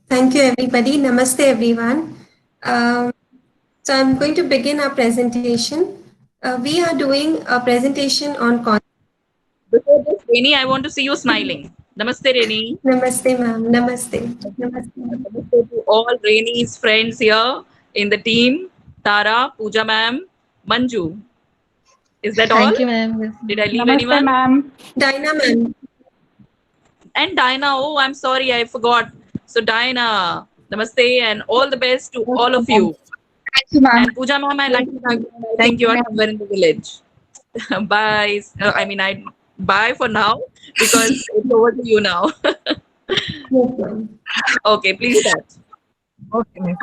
Thank you, everybody. Namaste, everyone. Um, so I'm going to begin our presentation. We are doing a presentation on Before this, Reni, I want to see you smiling. Namaste, Reni. Namaste, ma'am. Namaste. Namaste. Namaste to all Reni's friends here in the team. Tara, Pooja ma'am, Manju. Is that all? Thank you, ma'am. Did I leave Namaste, anyone? ma'am. Dinah, ma'am. And Diana. Oh, I'm sorry, I forgot. So, Diana, namaste and all the best to all of you. Thank you, ma'am. And Pooja ma'am, I like to thank you are somewhere in the village. Bye. I bye for now because it's over to you now. Yes, ma'am. Okay, please start. Okay.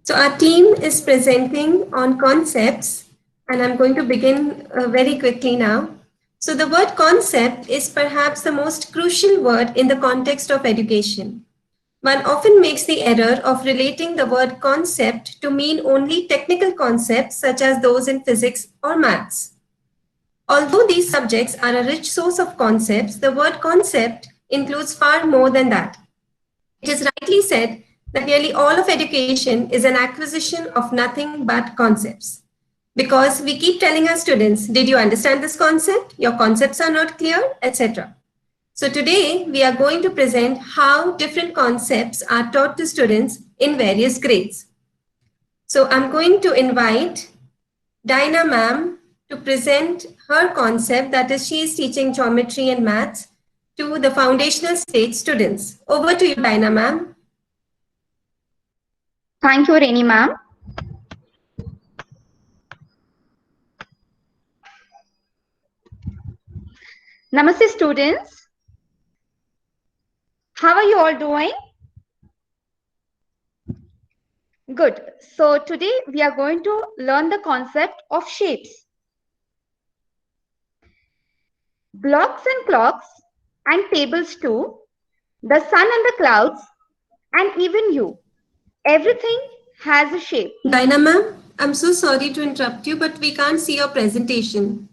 So our team is presenting on concepts, and I'm going to begin very quickly now. So the word concept is perhaps the most crucial word in the context of education. One often makes the error of relating the word concept to mean only technical concepts such as those in physics or maths. Although these subjects are a rich source of concepts, the word concept includes far more than that. It is rightly said that nearly all of education is an acquisition of nothing but concepts. Because we keep telling our students, did you understand this concept? Your concepts are not clear, etc. So today we are going to present how different concepts are taught to students in various grades. So I'm going to invite Dinah ma'am to present her concept, that is she is teaching geometry and maths to the foundational stage students. Over to you, Dinah ma'am. Thank you, Reni, ma'am. Namaste, students. How are you all doing? Good. So today we are going to learn the concept of shapes. Blocks and clocks and tables too, the sun and the clouds, and even you. Everything has a shape. Dinah ma'am, I'm so sorry to interrupt you, but we can't see your presentation.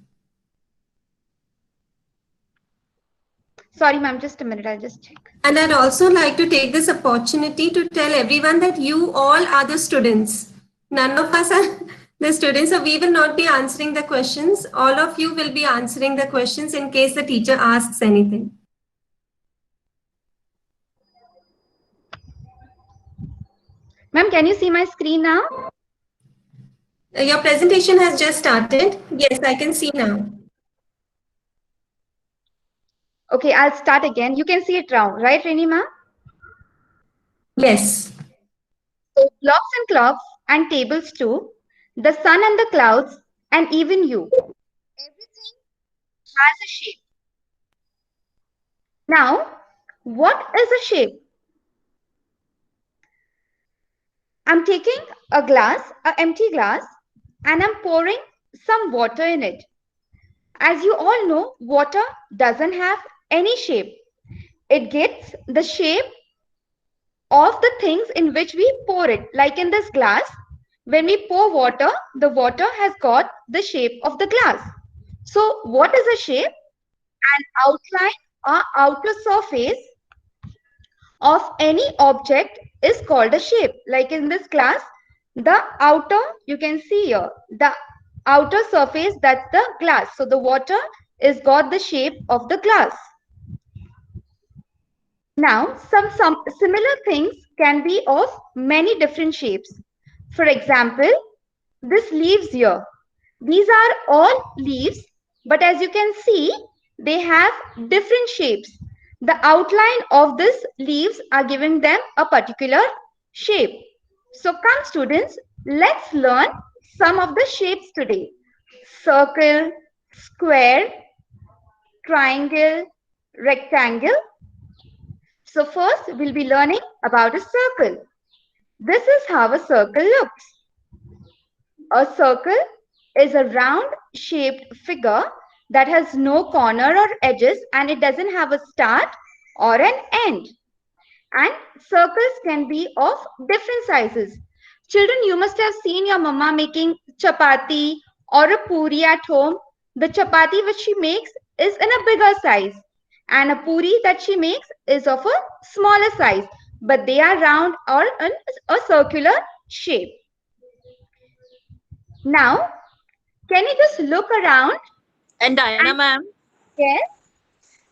Sorry, ma'am, just a minute, I'll just check. And I'd also like to take this opportunity to tell everyone that you all are the students. None of us are the students, so we will not be answering the questions. All of you will be answering the questions in case the teacher asks anything. Ma'am, can you see my screen now? Your presentation has just started. Yes, I can see now. Okay, I'll start again. You can see it now, right, Reni, ma'am? Yes. So blocks and clocks and tables too, the sun and the clouds, and even you. Everything has a shape. Now, what is a shape? I'm taking a glass, an empty glass, and I'm pouring some water in it. As you all know, water doesn't have any shape. It gets the shape of the things in which we pour it. Like in this glass, when we pour water, the water has got the shape of the glass. So what is a shape? An outline or outer surface of any object is called a shape. Like in this glass, the outer, you can see here, the outer surface, that's the glass. So the water is got the shape of the glass. Now, some similar things can be of many different shapes. For example, this leaves here. These are all leaves, but as you can see, they have different shapes. The outline of these leaves are giving them a particular shape. So come students, let's learn some of the shapes today. Circle, square, triangle, rectangle. So first we'll be learning about a circle. This is how a circle looks. A circle is a round shaped figure that has no corner or edges and it doesn't have a start or an end. And circles can be of different sizes. Children, you must have seen your mama making chapati or a puri at home. The chapati which she makes is in a bigger size. and a puri that she makes is of a smaller size, but they are round or in a circular shape. Now, can you just look around? And Diana ma'am, Yes,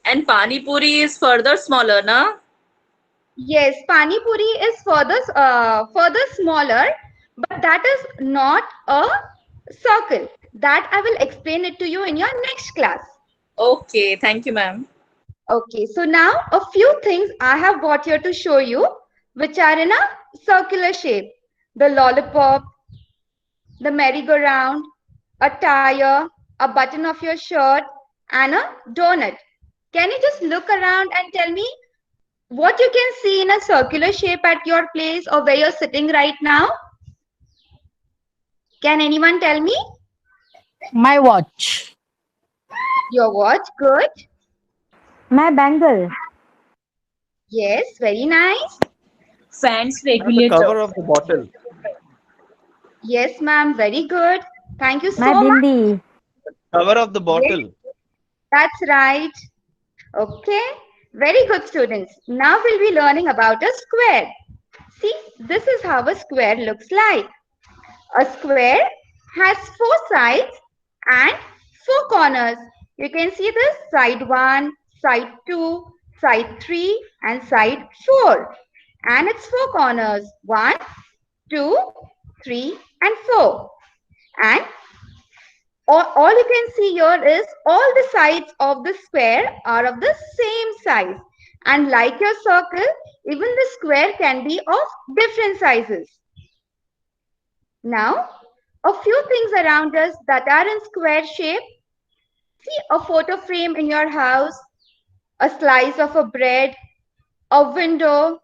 and Pani Puri is further smaller, na? yes, pani puri is further smaller, but that is not a circle. That I will explain it to you in your next class. Okay, thank you ma'am. Okay, so now a few things I have brought here to show you, which are in a circular shape. The lollipop, the merry-go-round, a tire, a button of your shirt, and a donut. Can you just look around and tell me what you can see in a circular shape at your place or where you're sitting right now? Can anyone tell me? My watch. Your watch, good. My bangle. Yes, very nice. Fans And the regulator. cover of the bottle. Yes, ma'am, very good. Thank you so My much. bindi. Cover of the bottle. That's right. Okay, very good students. Now we'll be learning about a square. See, this is how a square looks like. A square has four sides and four corners. You can see this side 1, side 2, side 3 and side 4. And its four corners 1, 2, 3 and 4. And all you can see here is all the sides of the square are of the same size. And like your circle, even the square can be of different sizes. Now, a few things around us that are in square shape. See a photo frame in your house, a slice of a bread, a window,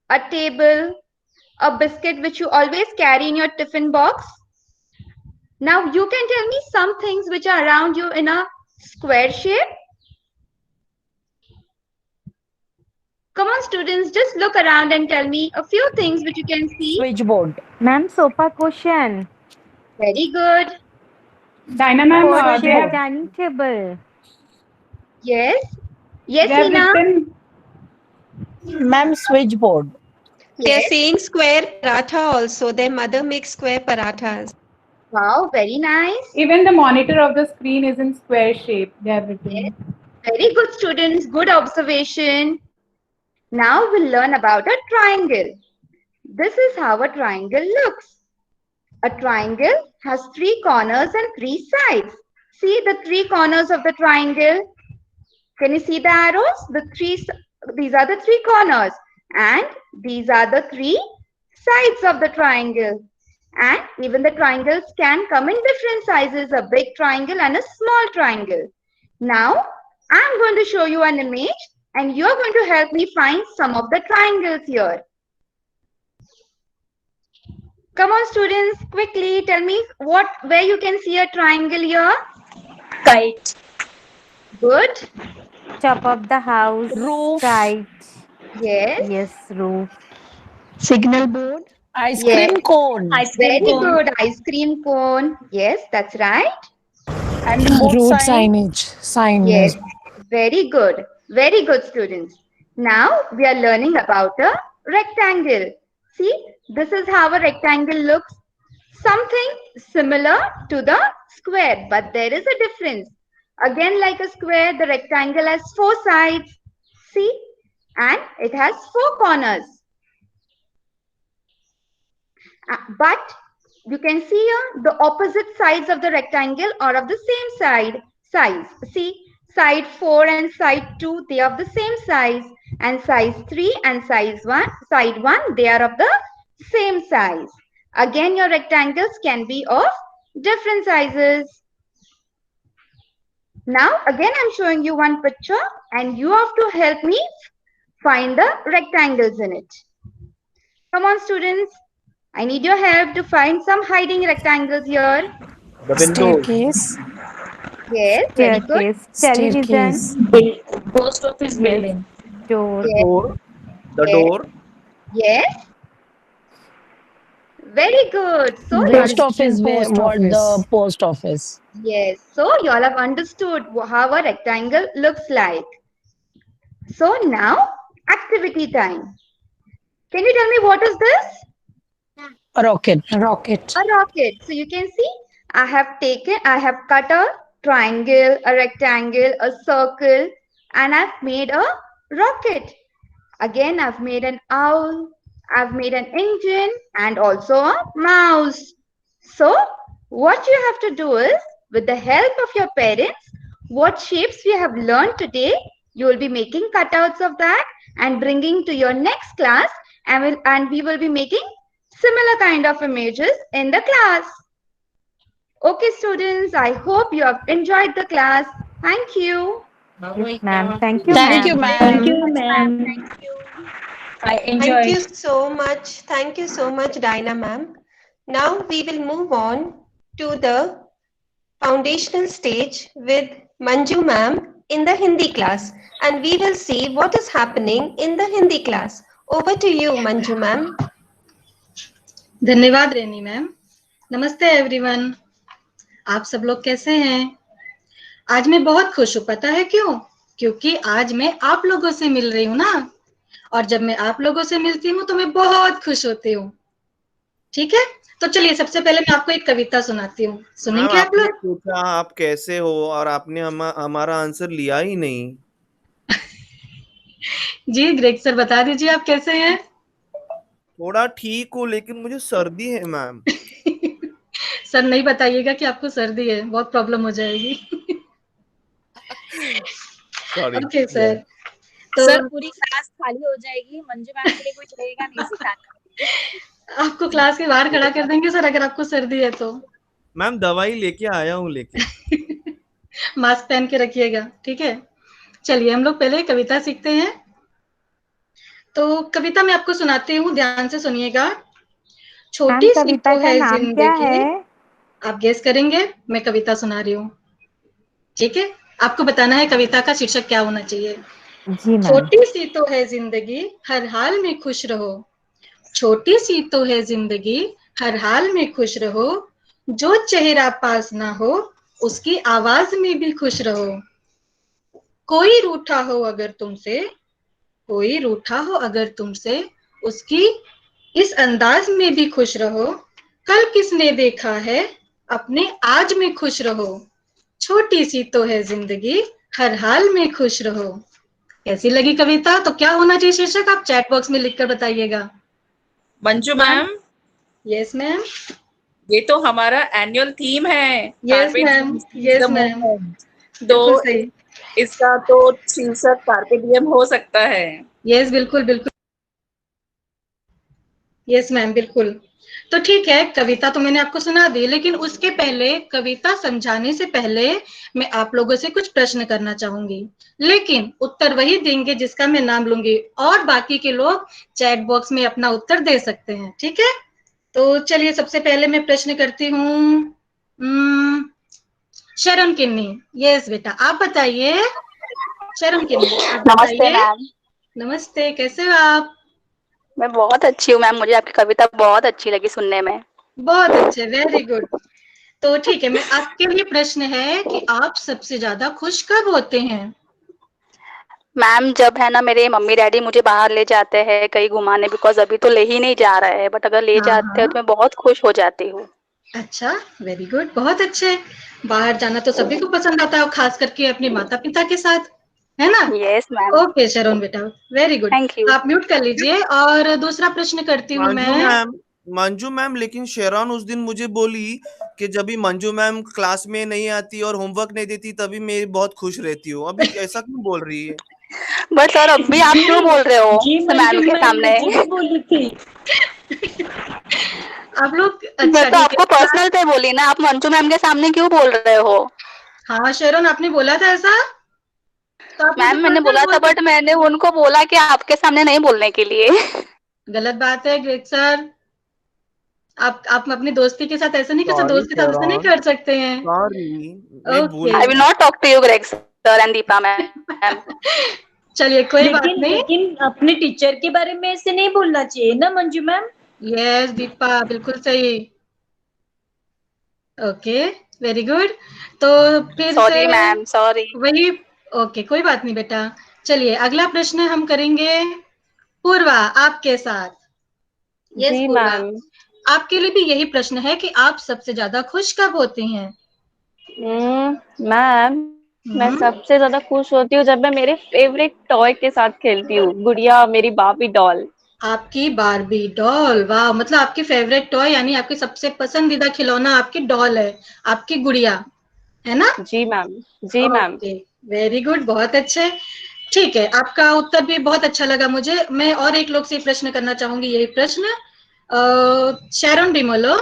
a table, a biscuit which you always carry in your tiffin box. Now you can tell me some things which are around you in a square shape. Come on students, just look around and tell me a few things which you can see. Switchboard. Ma'am, sofa cushion. Very good. Diana ma'am, Four they chair have dining table. Yes. Yes, they have Hina. written Ma'am, switchboard. They're Yes. saying square paratha also. Their mother makes square parathas. Wow, very nice. even the monitor of the screen is in square shape. They have Yes. written. Very good students, good observation. Now we'll learn about a triangle. This is how a triangle looks. A triangle has three corners and three sides. See the three corners of the triangle. Can you see the arrows? These are the three corners and these are the three sides of the triangle. And even the triangles can come in different sizes, a big triangle and a small triangle. Now, I'm going to show you an image and you're going to help me find some of the triangles here. Come on students, quickly tell me where you can see a triangle here. Kite. Good. Top of the house. Roof. Side. Yes. Yes, roof. Signal board. Ice Yes. cream cone. Very good. Ice cream cone. Yes, that's right. And the Road signage. Yes. Very good. Very good, students. Now we are learning about a rectangle. See, this is how a rectangle looks. Something similar to the square, but there is a difference. Again, like a square, the rectangle has four sides. See, and it has four corners. But you can see here the opposite sides of the rectangle are of the same size. See, side 4 and side 2, they are of the same size. And size 3 and side 1, they are of the same size. Again, your rectangles can be of different sizes. Now, again, I'm showing you one picture and you have to help me find the rectangles in it. Come on, students. I need your help to find some hiding rectangles here. The window. Staircase. Yes, very good. Staircase. Television. Staircase. Post office building. Door. Yes. Door. The Yes. door. Yes. Very good. So, Post office. Post What office. the post office? yes. So, you all have understood how a rectangle looks like. So now activity time. Can you tell me what is this? Rocket. Rocket. A rocket. So you can see I have cut a triangle, a rectangle, a circle, and I've made a rocket. Again, I've made an owl, I've made an engine, and also a mouse. So what you have to do is, with the help of your parents, what shapes we have learned today, you will be making cutouts of that and bringing to your next class, and we will be making similar kind of images in the class. Okay, students, I hope you have enjoyed the class. Thank you. Yes, ma'am. Thank you, Thank you, ma'am. ma'am. ma'am. I Thank enjoyed. you so much. Thank you so much, Dinah ma'am. Now we will move on to the foundational stage with Manju ma'am in the Hindi class, and we will see what is happening in the Hindi class. Over to you, Manju ma'am. धन्यवाद रेनी ma'am. नमस्ते everyone, आप सब लोग कैसे हैं? आज मैं बहुत खुश हूँ, पता है क्यों? क्योंकि आज मैं आप लोगों से मिल रही हूँ ना, और जब मैं आप लोगों से मिलती हूँ तो मैं बहुत खुश होती हूँ। ठीक है, तो चलिए सबसे पहले मैं आपको एक कविता सुनाती हूँ, सुनेंगे आप लोग? पूछा आप कैसे हो और आपने हमारा आंसर लिया ही नहीं। जी ग्रेग सर, बता दीजिए आप कैसे हैं? थोड़ा ठीक हूँ, लेकिन मुझे सर्दी है मैम। सर नहीं बताइएगा कि आपको सर्दी है, बहुत प्रॉब्लम हो जाएगी। ओके सर, तो सर पूरी क्लास खाली हो जाएगी, मंजू मैम के लिए कुछ रहेगा नहीं सिखाना। आपको क्लास के बाहर खड़ा कर देंगे सर अगर आपको सर्दी है तो। मैम दवाई लेके आया हूँ लेके। मास्क पहन के रखिएगा, ठीक है? चलिए हम लोग पहले कविता सीखते हैं। तो कविता मैं आपको सुनाती हूँ, ध्यान से सुनिएगा। छोटी सी कविता तो का है नाम क्या जिंदगी, है? आप गेस करेंगे, मैं कविता सुना रही हूँ, ठीक है? आपको बताना है कविता का शीर्षक क्या होना चाहिए। जी मैम। छोटी सी तो है जिंदगी, हर हाल में खुश रहो। छोटी सी तो है जिंदगी, हर हाल में खुश रहो। जो चेहरा पास ना हो, उसकी आवाज में भी खुश रहो। कोई रूठा हो अगर तुमसे, कोई रूठा हो अगर तुमसे, उसकी इस अंदाज में भी खुश रहो। कल किसने देखा है, अपने आज में खुश रहो। छोटी सी तो है जिंदगी, हर हाल में खुश रहो। कैसी लगी कविता? तो क्या होना चाहिए शीर्षक, आप चैट बॉक्स में लिखकर बताइएगा। Manju ma'am, yes ma'am. ये तो हमारा एनुअल थीम है। यस मैम, यस मैम, तो सही। इसका तो शीर्षक कार्पे डियम हो सकता है। यस बिल्कुल बिल्कुल, यस मैम बिल्कुल। तो ठीक है, कविता तो मैंने आपको सुना दी, लेकिन उसके पहले, कविता समझाने से पहले मैं आप लोगों से कुछ प्रश्न करना चाहूंगी, लेकिन उत्तर वही देंगे जिसका मैं नाम लूंगी, और बाकी के लोग चैट बॉक्स में अपना उत्तर दे सकते हैं, ठीक है? तो चलिए सबसे पहले मैं प्रश्न करती हूँ शरण किन्नी। यस बेटा, आप बताइए। शरण किन्नी, आप नमस्ते मैम। नमस्ते, कैसे हो आप? मैं बहुत अच्छी हूँ मैम, मुझे आपकी कविता बहुत अच्छी लगी सुनने में। बहुत अच्छे, वेरी गुड। तो ठीक है, मैं आपके लिए प्रश्न है कि आप सबसे ज्यादा खुश कब होते हैं? मैम जब है ना मेरे मम्मी डैडी मुझे बाहर ले जाते हैं कहीं घुमाने, बिकॉज अभी तो ले ही नहीं जा रहे हैं, बट अगर ले जाते हैं तो मैं बहुत खुश हो जाती हूँ। अच्छा, वेरी गुड, बहुत अच्छे। बाहर जाना तो सभी को पसंद आता है, खास करके अपने माता पिता के साथ, है ना? Yes ma'am. ओके शरण बेटा, वेरी गुड। Thank you. आप म्यूट कर लीजिए, और दूसरा प्रश्न करती हूँ मैं। मंजू मैम, लेकिन शेरॉन उस दिन मुझे बोली कि जब भी मंजू मैम क्लास में नहीं आती और होमवर्क नहीं देती तभी मैं बहुत खुश रहती हूँ। अभी ऐसा क्यों बोल रही है? बट सर अभी आप क्यों बोल रहे हो मैम के सामने? बोली थी। आप लोग मैं तो आपको पर्सनल पे बोली ना, आप मंजू मैम के सामने क्यों बोल रहे हो? हाँ शरण, आपने बोला था ऐसा? तो मैम मैंने बोला था, बट मैंने उनको बोला कि आपके सामने नहीं बोलने के लिए। गलत बात है ग्रेग सर, आप अपनी दोस्ती के साथ ऐसा नहीं कर सकते, दोस्त के साथ ऐसा नहीं कर सकते हैं। Sorry, I will not talk to you Greg sir and Deepa ma'am. चलिए कोई बात नहीं, लेकिन अपने टीचर के बारे में ऐसे नहीं बोलना चाहिए ना मंजू मैम। यस दीपा, बिल्कुल सही। Okay, very good. तो फिर सॉरी मैम, सॉरी। वही, ओके कोई बात नहीं बेटा। चलिए अगला प्रश्न हम करेंगे पूर्वा आपके साथ। यस जी पूर्वा, मैम। आपके लिए भी यही प्रश्न है कि आप सबसे ज्यादा खुश कब होती हैं? मैम मैं सबसे ज्यादा खुश होती हूँ जब मैं मेरे फेवरेट टॉय के साथ खेलती हूँ, गुड़िया, मेरी बार्बी डॉल। आपकी बारबी डॉल, वाह, मतलब आपकी फेवरेट टॉय यानी आपकी सबसे पसंदीदा खिलौना आपकी डॉल है, आपकी गुड़िया, है ना? जी मैम। जी मैम। ओके, वेरी गुड, बहुत अच्छे। ठीक है, आपका उत्तर भी बहुत अच्छा लगा मुझे। मैं और एक लोग से प्रश्न करना चाहूंगी, यही प्रश्न शैरन डिमोलो।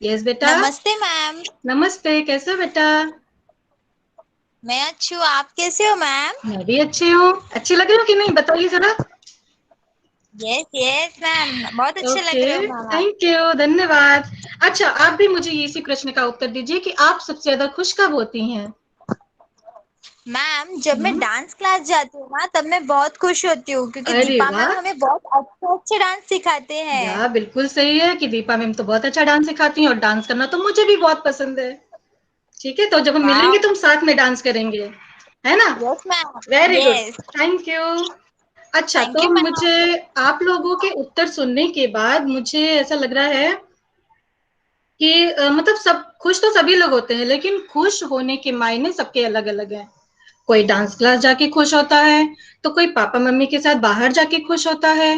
यस बेटा। नमस्ते मैम। नमस्ते, कैसे हो बेटा? मैं अच्छी हूँ, आप कैसे हो मैम? मैं भी अच्छी हूँ। अच्छी लग रही हूँ कि नहीं, बताइए जरा। यस यस मैम, बहुत अच्छे लग ओके, रहे हो मैम आप। थैंक यू, धन्यवाद। अच्छा, आप भी मुझे इसी प्रश्न का उत्तर दीजिए कि आप सबसे ज्यादा खुश कब होती हैं? मैम जब मैं डांस क्लास जाती हूँ ना तब मैं बहुत खुश होती हूँ क्योंकि अरे दीपा वाह, मैम हमें बहुत अच्छे अच्छे डांस सिखाते या हैं। बिल्कुल सही है कि दीपा मैम तो बहुत अच्छा डांस सिखाती हैं और डांस करना तो मुझे भी बहुत पसंद है। ठीक है, तो जब हम मिलेंगे वाह। तो हम साथ में डांस करेंगे, है ना? Yes ma'am. Very good, yes. Thank you. अच्छा, थैंक तो यू मैम। मुझे आप लोगों के उत्तर सुनने के बाद मुझे ऐसा लग रहा है कि मतलब सब खुश तो सभी लोग होते हैं, लेकिन खुश होने के मायने सबके अलग अलग हैं। कोई डांस क्लास जाके खुश होता है, तो कोई पापा मम्मी के साथ बाहर जाके खुश होता है,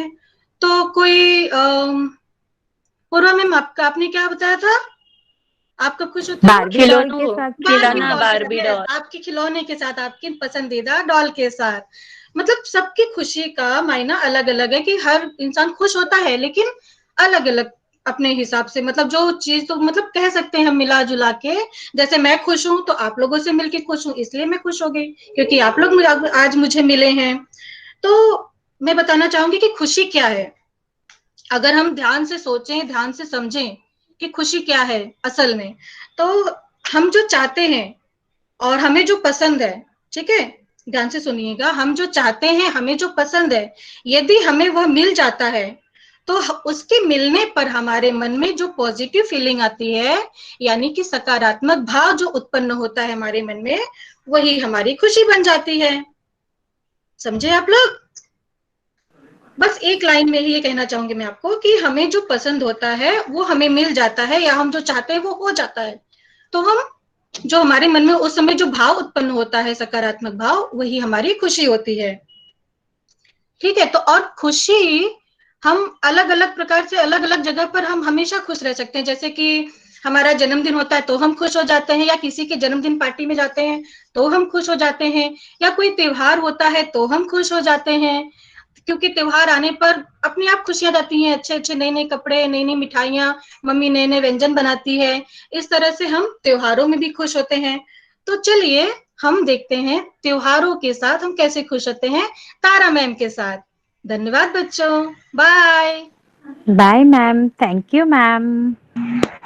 तो कोई पूर्वा मैम आपका आपने क्या बताया था? आप कब खुश होते हो? बारबी डॉल के साथ खुश बारबी होना। डॉल के साथ, yes, आपके खिलौने के साथ, आपकी पसंदीदा डॉल के साथ। मतलब सबकी खुशी का मायना अलग अलग है कि हर इंसान खुश होता है, लेकिन अलग अलग अपने हिसाब से। मतलब जो चीज तो मतलब कह सकते हैं हम मिला जुला के, जैसे मैं खुश हूं तो आप लोगों से मिलके खुश हूं, इसलिए मैं खुश हो गई क्योंकि आप लोग आज मुझे मिले हैं। तो मैं बताना चाहूंगी कि खुशी क्या है। अगर हम ध्यान से सोचें, ध्यान से समझें कि खुशी क्या है असल में, तो हम जो चाहते हैं और हमें जो पसंद है, ठीक है, ध्यान से सुनिएगा, हम जो चाहते हैं, हमें जो पसंद है, यदि हमें वह मिल जाता है तो उसके मिलने पर हमारे मन में जो पॉजिटिव फीलिंग आती है, यानी कि सकारात्मक भाव जो उत्पन्न होता है हमारे मन में, वही हमारी खुशी बन जाती है। समझे आप लोग? बस एक लाइन में ही ये कहना चाहूंगी मैं आपको कि हमें जो पसंद होता है वो हमें मिल जाता है, या हम जो चाहते हैं वो हो जाता है, तो हम जो हमारे मन में उस समय जो भाव उत्पन्न होता है, सकारात्मक भाव, वही हमारी खुशी होती है। ठीक है, तो और खुशी हम अलग अलग प्रकार से अलग अलग जगह पर हम हमेशा खुश रह सकते हैं। जैसे कि हमारा जन्मदिन होता है तो हम खुश हो जाते हैं, या किसी के जन्मदिन पार्टी में जाते हैं तो हम खुश हो जाते हैं, या कोई त्योहार होता है तो हम खुश हो जाते हैं, क्योंकि त्योहार आने पर अपने आप खुशियां जाती हैं। अच्छे अच्छे नए नए कपड़े, नई नई मिठाइयाँ, मम्मी नए नए व्यंजन बनाती है, इस तरह से हम त्योहारों में भी खुश होते हैं। तो चलिए हम देखते हैं त्योहारों के साथ हम कैसे खुश होते हैं, तारा मैम के साथ। धन्यवाद बच्चों, bye. Bye ma'am, thank you ma'am.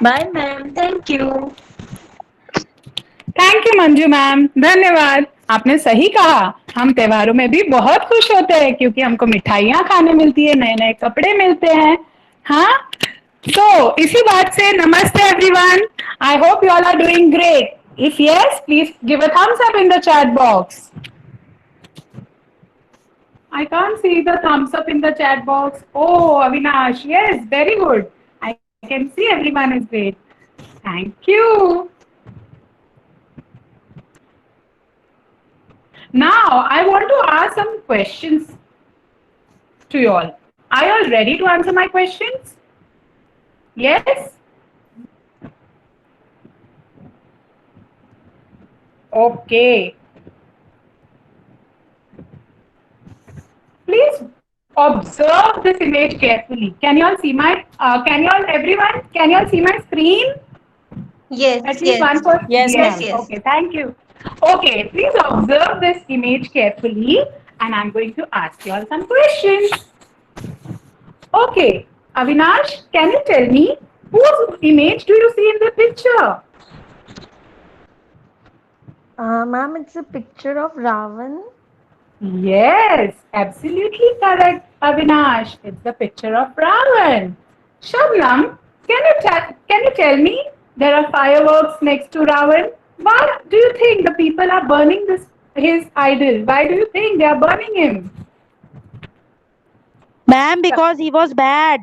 Bye ma'am, thank you. Thank you Manju ma'am, धन्यवाद। आपने सही कहा, हम त्योहारों में भी बहुत खुश होते हैं क्योंकि हमको मिठाइयाँ खाने मिलती है, नए नए कपड़े मिलते हैं। हाँ, तो इसी बात से नमस्ते everyone. I hope you all are doing great. If yes, please give a thumbs up in the chat box. I can't see the thumbs up in the chat box. Oh, Avinash, yes, very good. I can see everyone is great. Thank you. Now, I want to ask some questions to you all. Are you all ready to answer my questions? Yes? Okay. Please observe this image carefully. Can you all see my, can you all see my screen? Yes, At least yes. one person. Yes, Yes. yes. Okay, thank you. Okay, please observe this image carefully and I'm going to ask you all some questions. Okay, Avinash, can you tell me whose image do you see in the picture? Ma'am, it's a picture of Ravan. Yes, absolutely correct, Avinash. It's the picture of Ravan. Shabnam, can you tell me there are fireworks next to Ravan? Why do you think the people are burning this his idol? Why do you think they are burning him? Ma'am, because he was bad.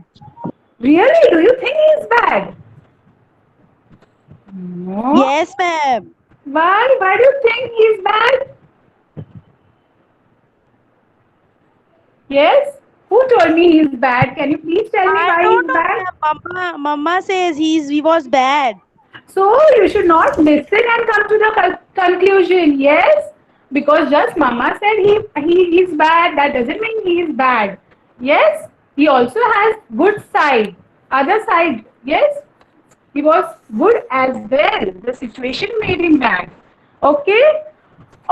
Really? Do you think he is bad? No. Yes, ma'am. Why? Why do you think he is bad? Yes? Who told me he is bad? Can you please tell me I why he don't is know, bad? ma'am. Mama says he was bad. So you should not listen and come to the conclusion. Yes? Because just mama said he is bad, that doesn't mean he is bad. Yes? He also has good side. Other side. Yes? He was good as well. The situation made him bad. Okay?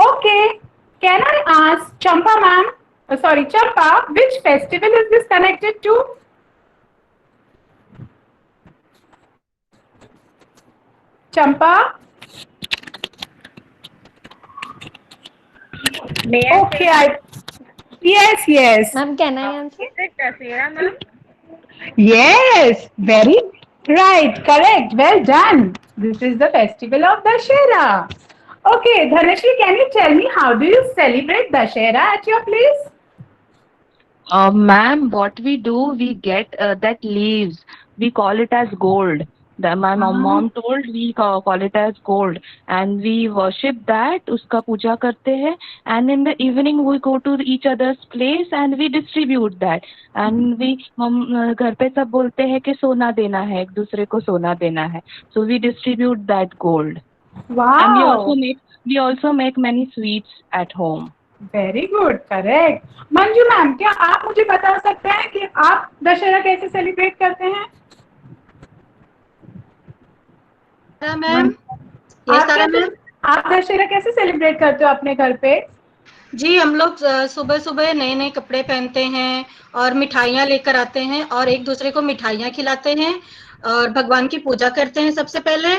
Okay. Can I ask Champa ma'am? Sorry, Champa, which festival is this connected to? Champa? Okay, yes. Ma'am, can I answer? Is it Dasera, ma'am? Yes, very right, correct, well done. This is the festival of Dashera. Okay, Dhanashri, can you tell me how do you celebrate Dashera at your place? Ma'am, what we do, we get that leaves. We call it as gold. My mom told we call it as gold, and we worship that. उसका पूजा करते हैं, and in the evening we go to each other's place and we distribute that. And we घर पे सब बोलते हैं कि सोना देना है, एक दूसरे को सोना देना है. So we distribute that gold. Wow. And we also make many sweets at home. Very good, correct. Manju ma'am, क्या आप मुझे बता सकते हैं कि आप दशहरा कैसे सेलिब्रेट करते हैं? मैम, आप दशहरा कैसे सेलिब्रेट करते हो अपने घर पे? जी, हम लोग सुबह सुबह नए नए कपड़े पहनते हैं और मिठाइयाँ लेकर आते हैं और एक दूसरे को मिठाइयाँ खिलाते हैं और भगवान की पूजा करते हैं सबसे पहले.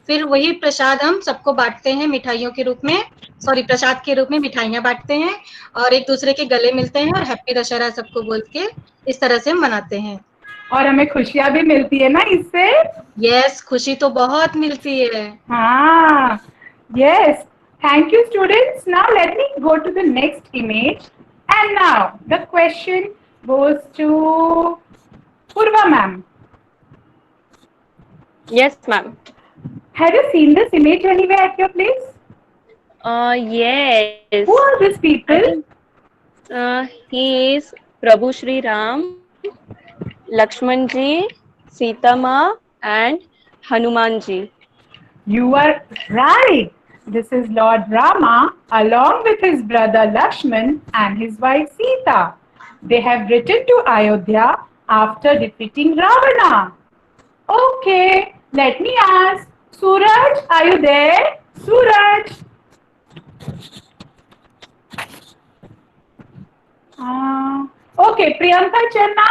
फिर वही प्रसाद हम सबको बांटते हैं मिठाइयों के रूप में, प्रसाद के रूप में मिठाइयाँ बांटते हैं और एक दूसरे के गले मिलते हैं और हैप्पी दशहरा सबको बोल के इस तरह से हम मनाते हैं. और हमें खुशियाँ भी मिलती है ना इससे? यस, खुशी तो बहुत मिलती है. हाँ, yes. Thank you, students. Now let me go to the next image. And now the question goes to Purva ma'am. Yes, ma'am. Have you seen this image anywhere at your place? Yes. Who are these people? He is Prabhu Shri Ram, Lakshman ji, Sita Ma, and Hanuman ji. You are right. This is Lord Rama along with his brother Lakshman and his wife Sita. They have returned to Ayodhya after defeating Ravana. Okay, let me ask, Suraj, are you there? Suraj. Okay, Priyanka Channa.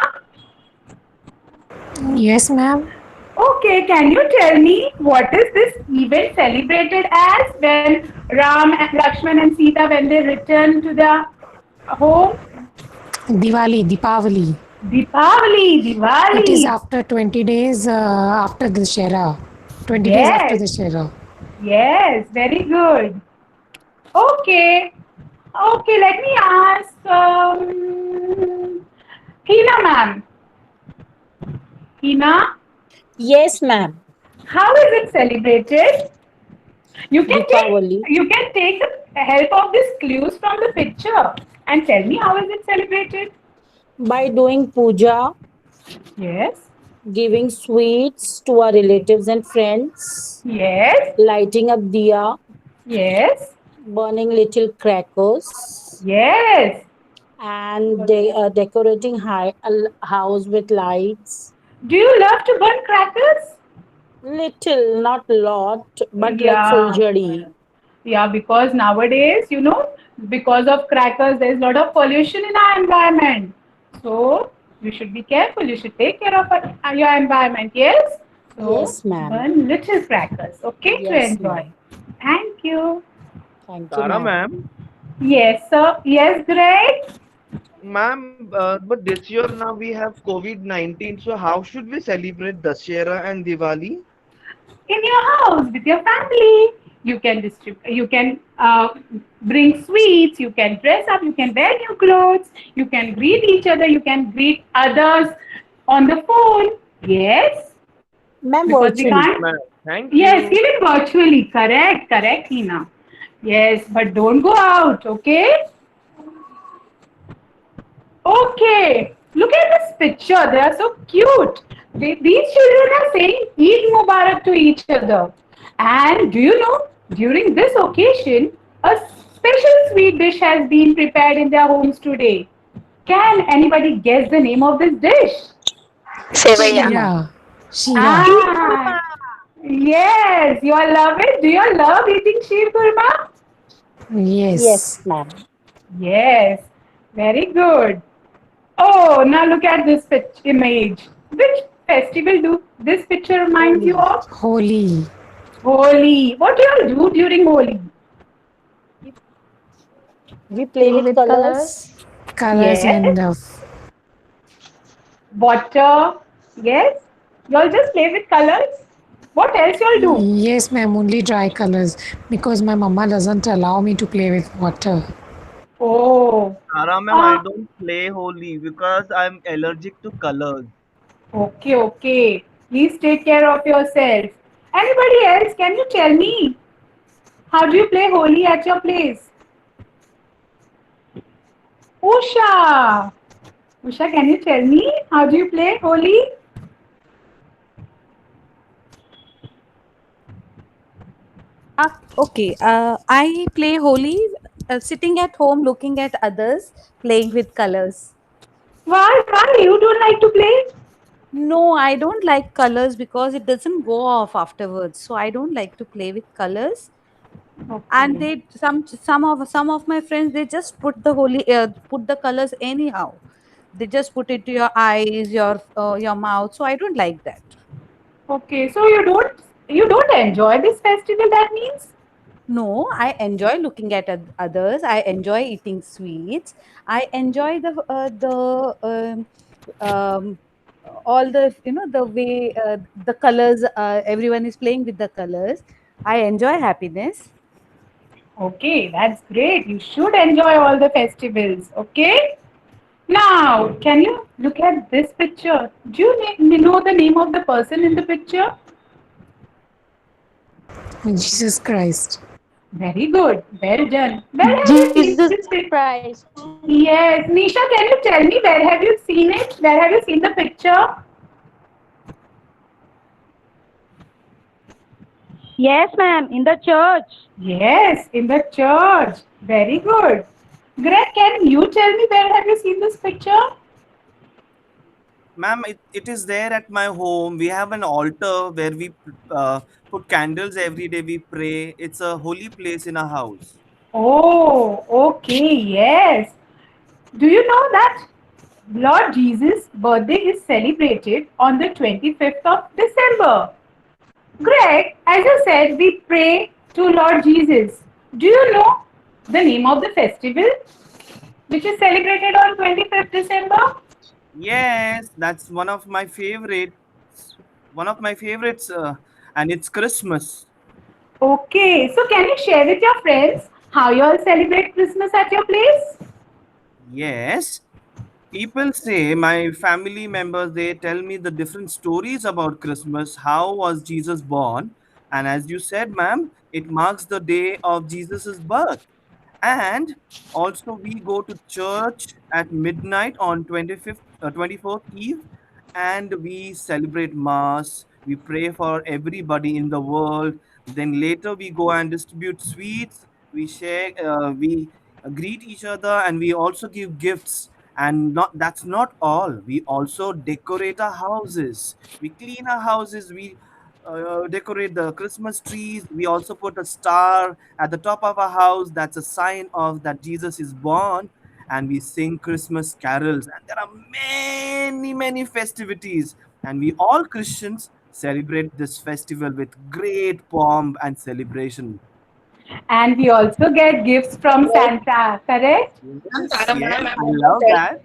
Yes, ma'am. Okay, can you tell me what is this event celebrated as when Ram and Lakshman and Sita, when they return to their home? Diwali, Deepavali. Diwali. It is after 20 days after Dussehra. 20 days after Dussehra. Yes, very good. Okay. Okay, let me ask Hina ma'am. Hina? Yes, ma'am. How is it celebrated? You can take the help of these clues from the picture and tell me how is it celebrated? By doing puja. Yes. Giving sweets to our relatives and friends. Yes. Lighting up diya. Yes. Burning little crackers. Yes. And decorating house with lights. Do you love to burn crackers? Little, not lot, but Yeah. like fulgari. Yeah, because nowadays, because of crackers, there's a lot of pollution in our environment. So, you should be careful. You should take care of your environment. Yes? So, Yes, ma'am. burn little crackers, okay, to Yes, enjoy. ma'am. Thank you. Thank you, Tara ma'am. ma'am. Yes, sir. Yes, Greg? Ma'am, but this year now we have COVID-19. So how should we celebrate Dussehra and Diwali? In your house, with your family. You can distribute. You can bring sweets. You can dress up. You can wear new clothes. You can greet each other. You can greet others on the phone. Yes. Ma'am, Because we virtually. can't. Ma'am, thank Yes, you. even virtually. Correct. Correct, Hina. Yes, but don't go out. Okay. Okay, look at this picture. They are so cute. These children are saying Eid Mubarak to each other. And do you know, during this occasion, a special sweet dish has been prepared in their homes today. Can anybody guess the name of this dish? Sevaya. Shira. Shira. Ah, yes, you all love it. Do you all love eating sheer kurma? Yes. Yes, ma'am. Yes, very good. Oh, now look at this image. Which festival do this picture reminds you of? Holy. Holi. What do you all do during Holi? We play with colors. Colors Yes. and Water. Yes. You all just play with colors. What else you all do? yes, ma'am, only dry colors because my mama doesn't allow me to play with water. Oh. Tara ma'am, I don't play Holi because I'm allergic to colors. Okay, okay. Please take care of yourself. Anybody else? Can you tell me? How do you play Holi at your place? Usha. Usha, can you tell me? How do you play Holi? Okay, I play Holi sitting at home looking at others playing with colors. Why? Why? You don't like to play? No, I don't like colors because it doesn't go off afterwards. So I don't like to play with colors. And they some of my friends they just put the colors anyhow. They just put it to your eyes, your mouth. So I don't like that. Okay, so you don't enjoy this festival, that means? No, I enjoy looking at others. I enjoy eating sweets. I enjoy um, all the the way the colors. Everyone is playing with the colors. I enjoy happiness. Okay, that's great. You should enjoy all the festivals. Okay. Now, can you look at this picture? Do you know the name of the person in the picture? Jesus Christ. Very good. Well done. Where have you seen Jesus this picture? Christ. Yes. Nisha, can you tell me where have you seen it? Where have you seen the picture? Yes, ma'am, in the church. Yes, in the church. Very good. Greg, can you tell me where have you seen this picture? Ma'am, it is there at my home. We have an altar where we put candles every day. We pray. It's a holy place in our house. Oh, okay. Yes. Do you know that Lord Jesus' birthday is celebrated on the 25th of December? Greg, as you said, we pray to Lord Jesus. Do you know the name of the festival which is celebrated on 25th December? Yes, that's one of my favorites. One of my favorites, and it's Christmas. Okay, so can you share with your friends how you all celebrate Christmas at your place? Yes, people say, my family members, they tell me the different stories about Christmas. How was Jesus born? And as you said, ma'am, it marks the day of Jesus's birth. And also, we go to church at midnight on 25th, 24th Eve, and we celebrate Mass. We pray for everybody in the world. Then later, we go and distribute sweets. We share, we greet each other, and we also give gifts. And not that's not all. We also decorate our houses. We clean our houses. We decorate the Christmas trees. We also put a star at the top of our house. That's a sign of that Jesus is born. And we sing Christmas carols. And there are many, many festivities. And we all Christians celebrate this festival with great pomp and celebration. And we also get gifts from Santa, correct? Tara Yes, ma'am, I love that.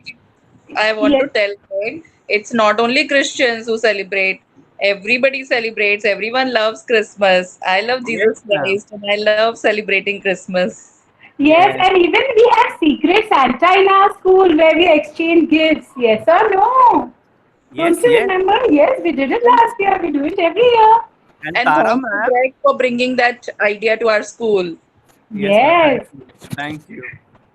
I want Yes. to tell that it's not only Christians who celebrate. Everybody celebrates. Everyone loves Christmas. I love Jesus Yes, ma'am. Christ, and I love celebrating Christmas. Yes, and even we have secret Santa in our school where we exchange gifts. Yes or no? Yes, Don't you yes. remember? Yes, we did it last year. We do it every year. And And Tara, thank you, ma'am. Greg, for bringing that idea to our school. Yes, ma'am. Thank you.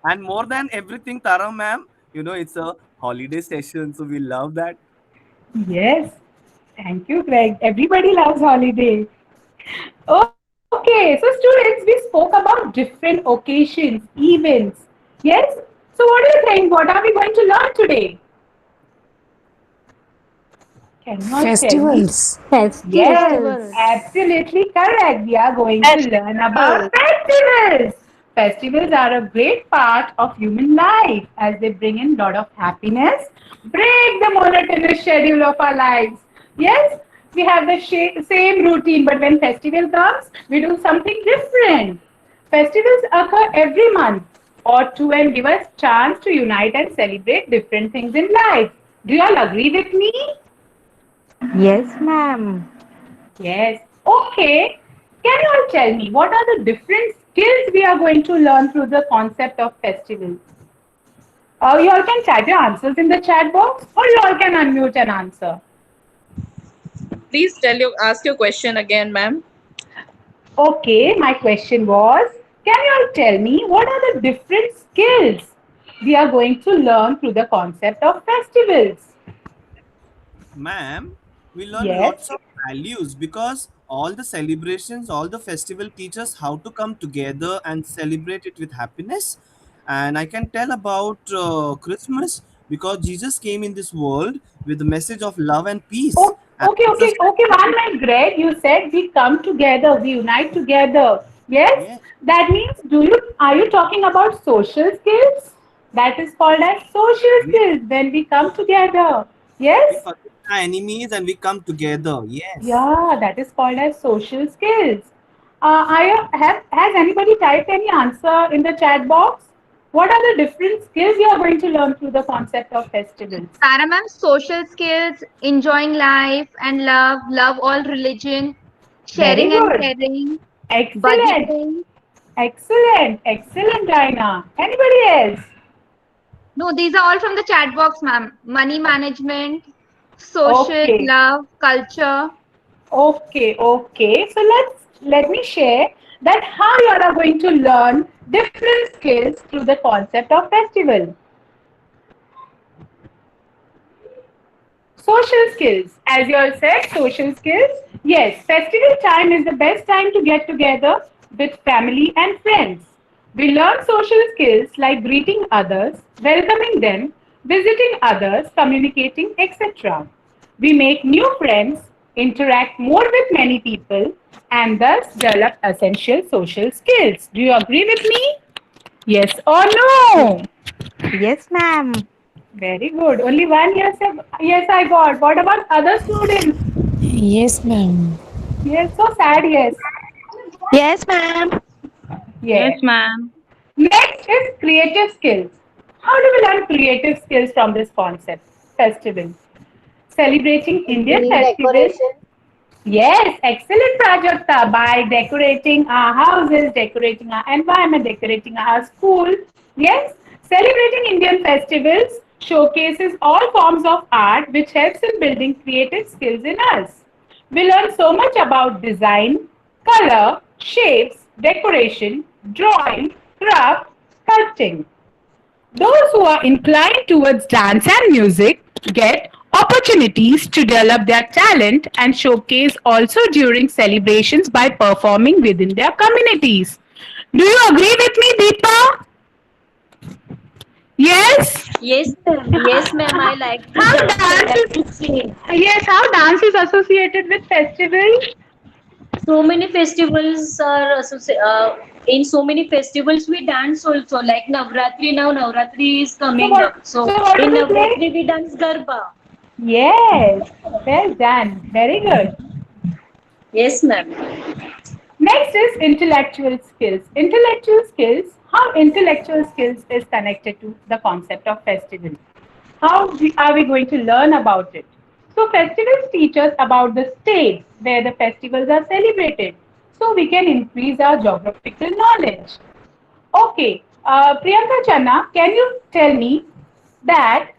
And more than everything, Tara, ma'am, it's a holiday session, so we love that. Yes. Thank you, Greg. Everybody loves holiday. Okay, so students, we spoke about different occasions, events. Yes? So what do you think? What are we going to learn today? Can you all tell me? Festivals. Yes, absolutely correct. We are going to learn about festivals. Festivals are a great part of human life as they bring in lot of happiness, break the monotonous schedule of our lives. Yes, we have the same routine, but when festival comes, we do something different. Festivals occur every month or two and give us chance to unite and celebrate different things in life. Do you all agree with me? Yes, ma'am. Yes. Okay. Can you all tell me what are the different skills we are going to learn through the concept of festivals? You all can type your answers in the chat box or you all can unmute and answer. Please ask your question again, ma'am. Okay, my question was, can you all tell me what are the different skills we are going to learn through the concept of festivals? Ma'am, we learn Yes. lots of values because all the celebrations, all the festival teach us how to come together and celebrate it with happiness. And I can tell about Christmas because Jesus came in this world with the message of love and peace. And Okay, it's a- 1 minute, Greg. You said we come together, we unite together. Yes? That means are you talking about social skills? That is called as social skills when we come together. we Yes? forget our enemies and we come together. Yes. Yeah, that is called as social skills. Has anybody typed any answer in the chat box? What are the different skills you are going to learn through the concept of festivals? Sarah ma'am, social skills, enjoying life and love all religion, Very sharing and good. caring, Excellent. budgeting. Excellent, Dinah. Anybody else? No, these are all from the chat box, ma'am. Money management, social, Okay. love, culture. Okay. So let me share that how you all are going to learn different skills through the concept of festival. Social skills. As you all said, social skills. Yes, festival time is the best time to get together with family and friends. We learn social skills like greeting others, welcoming them, visiting others, communicating, etc. We make new friends, interact more with many people, and thus develop essential social skills. Do you agree with me? Yes or no? Yes, ma'am. Very good. Only one yes, yes I got. What about other students? Yes, ma'am. Yes, so sad, yes. Yes, ma'am. Yes. ma'am. Next is creative skills. How do we learn creative skills from this concept? Festival. Celebrating Indian festivals. Yes, excellent, Prajakta. By decorating our houses, decorating our environment, decorating our school. Yes, celebrating Indian festivals showcases all forms of art which helps in building creative skills in us. We learn so much about design, color, shapes, decoration, drawing, craft, sculpting. Those who are inclined towards dance and music get opportunities to develop their talent and showcase also during celebrations by performing within their communities. Do you agree with me, Deepa? Yes? Yes, ma'am. Yes, ma'am. I like to How dance. I dance like is, to sing. yes, how dance is associated with festival? So many festivals are in so many festivals we dance also. Like Navratri now, Navratri is coming up. So what do in we play? Navratri we dance Garba. Yes, well done. Very good. Yes, ma'am. Next is intellectual skills. Intellectual skills, how intellectual skills is connected to the concept of festival. Are we going to learn about it? So festivals teach us about the states where the festivals are celebrated. So we can increase our geographical knowledge. Okay, Priyanka Channa, can you tell me that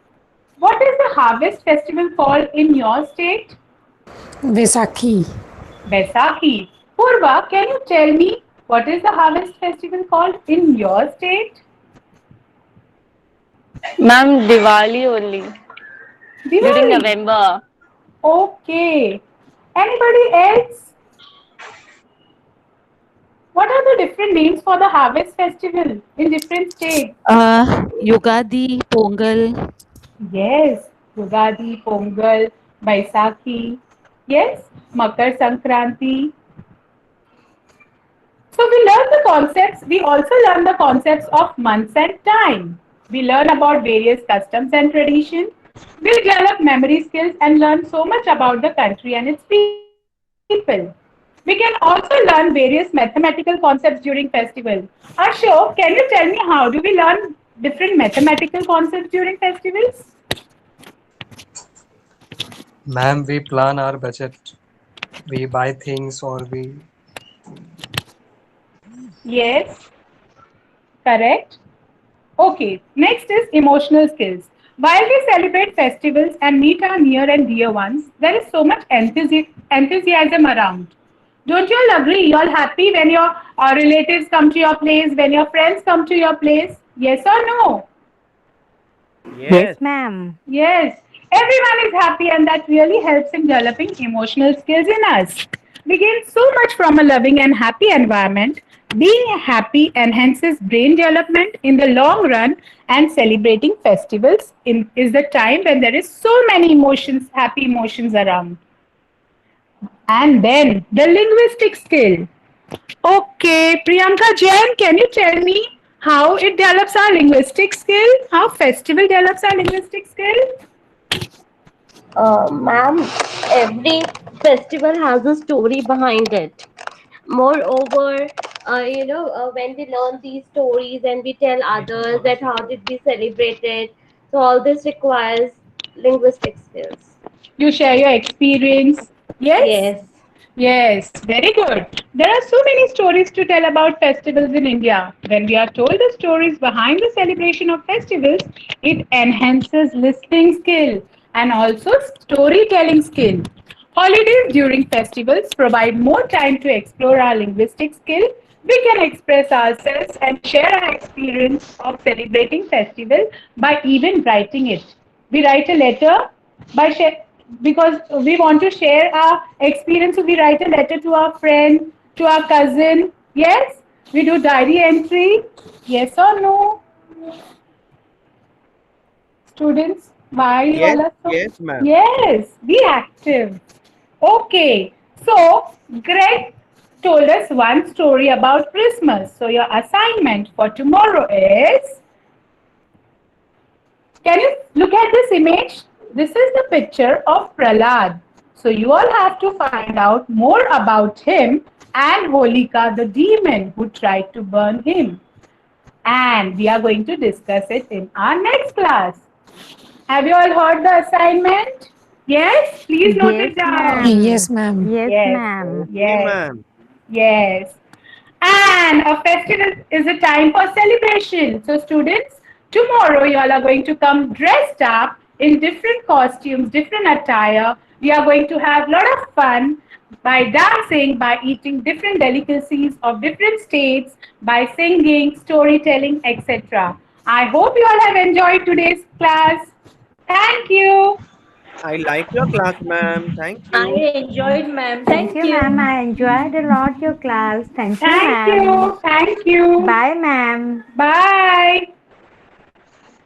what is the harvest festival called in your state? Vaisakhi. Baisakhi. Purva, can you tell me what is the harvest festival called in your state? Ma'am, Diwali only. During Diwali. November. Okay. Anybody else? What are the different names for the harvest festival in different states? Yugadi, Pongal. Yes, Yugadi, Pongal, Baisakhi. Yes, Makar Sankranti. So we learn the concepts. We also learn the concepts of months and time. We learn about various customs and traditions. We develop memory skills and learn so much about the country and its people. We can also learn various mathematical concepts during festival. Ashok, can you tell me how do we learn different mathematical concepts during festivals? Ma'am, we plan our budget. We buy things or we. Yes, correct. Okay, next is emotional skills. While we celebrate festivals and meet our near and dear ones, there is so much enthusiasm around. Don't you all agree? You all happy when your relatives come to your place, when your friends come to your place? Yes or no? Yes, ma'am. Yes, everyone is happy, and that really helps in developing emotional skills in us. We gain so much from a loving and happy environment. Being happy enhances brain development in the long run, and celebrating festivals is the time when there is so many emotions, happy emotions around. And then the linguistic skill. Okay, Priyanka Jain, can you tell me how it develops our linguistic skill? How festival develops our linguistic skill? Ma'am, every festival has a story behind it. Moreover, when we learn these stories and we tell others that how did we celebrate it, so all this requires linguistic skills. You share your experience. Yes? Yes. Yes, very good. There are so many stories to tell about festivals in India. When we are told the stories behind the celebration of festivals, it enhances listening skill and also storytelling skill. Holidays during festivals provide more time to explore our linguistic skill. We can express ourselves and share our experience of celebrating festival by even writing it. We write a letter by because we want to share our experience. So we write a letter to our friend, to our cousin. Yes, we do diary entry. Yes or no, students? Why you Yes, all are so? yes, ma'am. Yes, be active. Okay, so Greg told us one story about Christmas. So your assignment for tomorrow is, can you look at this image? This is the picture of Prahlad. So you all have to find out more about him and Holika, the demon who tried to burn him. And we are going to discuss it in our next class. Have you all heard the assignment? Yes? Please note it Yes, down. ma'am. Yes, ma'am. Yes, Yes. ma'am. Okay, Yes. ma'am. Yes. And a festival is a time for celebration. So students, tomorrow you all are going to come dressed up in different costumes, different attire. We are going to have a lot of fun by dancing, by eating different delicacies of different states, by singing, storytelling, etc. I hope you all have enjoyed today's class. Thank you. I like your class, ma'am. Thank I you. enjoyed, ma'am. Thank Thank you, you. ma'am. I enjoyed a lot your class. Thank you, Thank ma'am. you. Thank you. Bye, ma'am. Bye.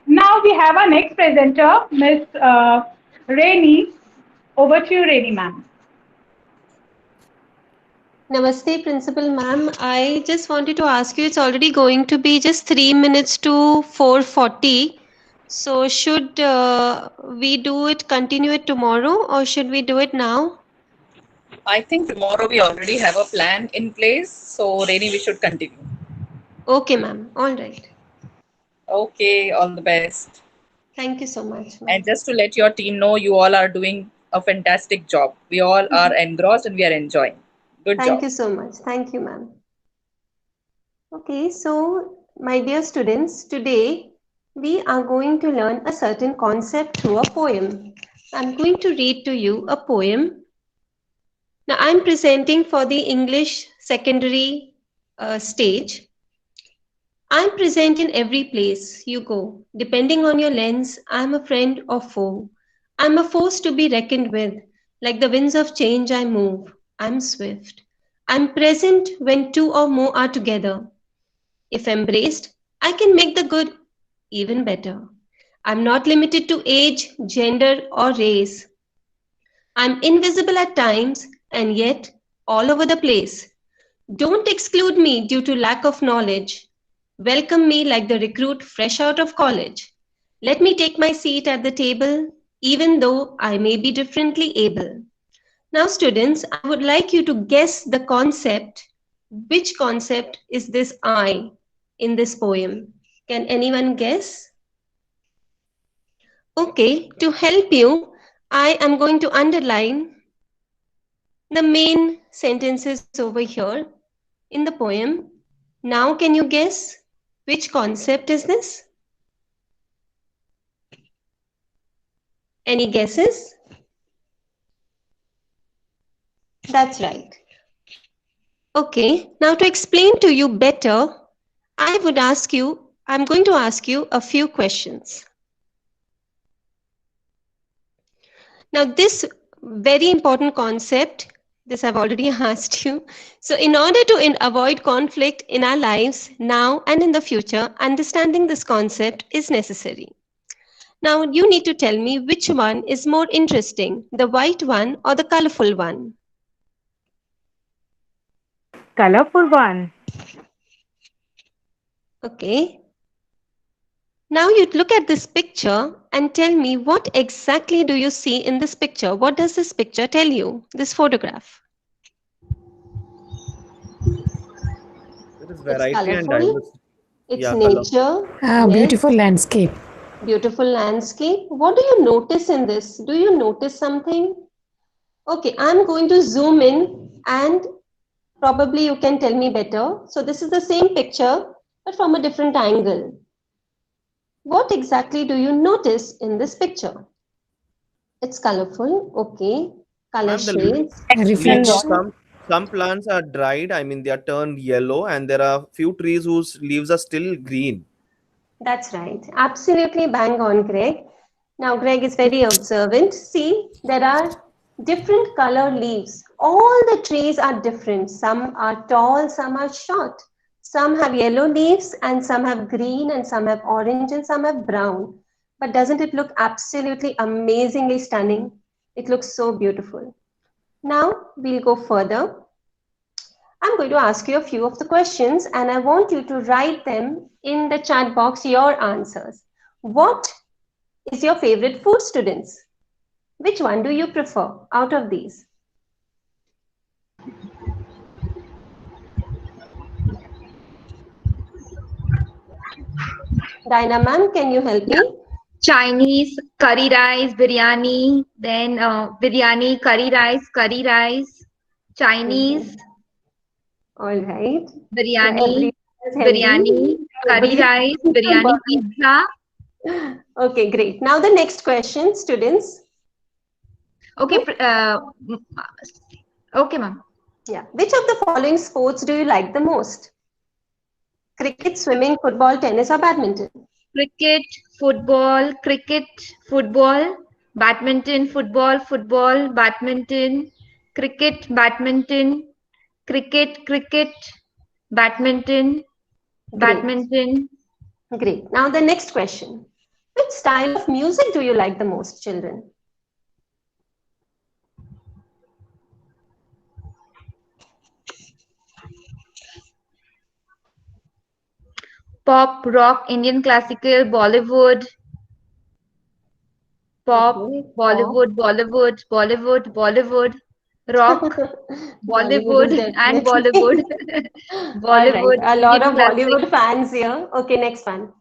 Now we have our next presenter, Miss Rainy. Over to you, Rainy ma'am. Namaste, Principal Ma'am. I just wanted to ask you, it's already going to be just 3 minutes to 4:40. So should we do it, continue it tomorrow, or should we do it now? I think tomorrow we already have a plan in place. So, Rainy, we should continue. Okay, ma'am. All right. Okay, all the best. Thank you so much, ma'am. And just to let your team know, you all are doing a fantastic job. We all are engrossed and we are enjoying. Good Thank job. you so much. Thank you, ma'am. Okay, so my dear students, today we are going to learn a certain concept through a poem. I'm going to read to you a poem. Now, I'm presenting for the English secondary stage. I'm present in every place you go. Depending on your lens, I'm a friend or foe. I'm a force to be reckoned with. Like the winds of change, I move. I'm swift. I'm present when two or more are together. If embraced, I can make the good even better. I'm not limited to age, gender, or race. I'm invisible at times and yet all over the place. Don't exclude me due to lack of knowledge. Welcome me like the recruit fresh out of college. Let me take my seat at the table, even though I may be differently able. Now, students, I would like you to guess the concept. Which concept is this I in this poem? Can anyone guess? Okay, to help you, I am going to underline the main sentences over here in the poem. Now, can you guess which concept is this? Any guesses? That's right. Okay, now to explain to you better, I'm going to ask you a few questions. Now, this very important concept, this I've already asked you. So in order to avoid conflict in our lives now and in the future, understanding this concept is necessary. Now, you need to tell me which one is more interesting, the white one or the colorful one? Colorful one. Okay. Now you look at this picture and tell me what exactly do you see in this picture? What does this picture tell you, this photograph? There is variety and colorful. diversity. It's Yeah, nature. Yes. Beautiful landscape. Beautiful landscape. What do you notice in this? Do you notice something? Okay, I'm going to zoom in and probably you can tell me better. So this is the same picture, but from a different angle. What exactly do you notice in this picture? It's colorful. Okay. Color shades. Some plants are dried. I mean, they are turned yellow, and there are few trees whose leaves are still green. That's right. Absolutely bang on, Greg. Now, Greg is very observant. See, there are different color leaves. All the trees are different. Some are tall, some are short. Some have yellow leaves and some have green and some have orange and some have brown. But doesn't it look absolutely amazingly stunning? It looks so beautiful. Now we'll go further. I'm going to ask you a few of the questions and I want you to write them in the chat box, your answers. What is your favorite food, students? Which one do you prefer out of these? Dinah ma'am, can you help me? Chinese, curry rice, biryani, then biryani, curry rice, Chinese. All right. Biryani, curry rice, biryani, pizza. Okay, great. Now the next question, students. Okay, okay, ma'am. Yeah. Which of the following sports do you like the most? Cricket, swimming, football, tennis, or badminton? Cricket, football, badminton, football, badminton, cricket, badminton, badminton. Great. Now the next question. Which style of music do you like the most, children? Pop, rock, Indian classical, Bollywood. Pop, Bollywood, rock, Bollywood and Bollywood. Bollywood. Right. A lot of Bollywood fans here. Okay, next one.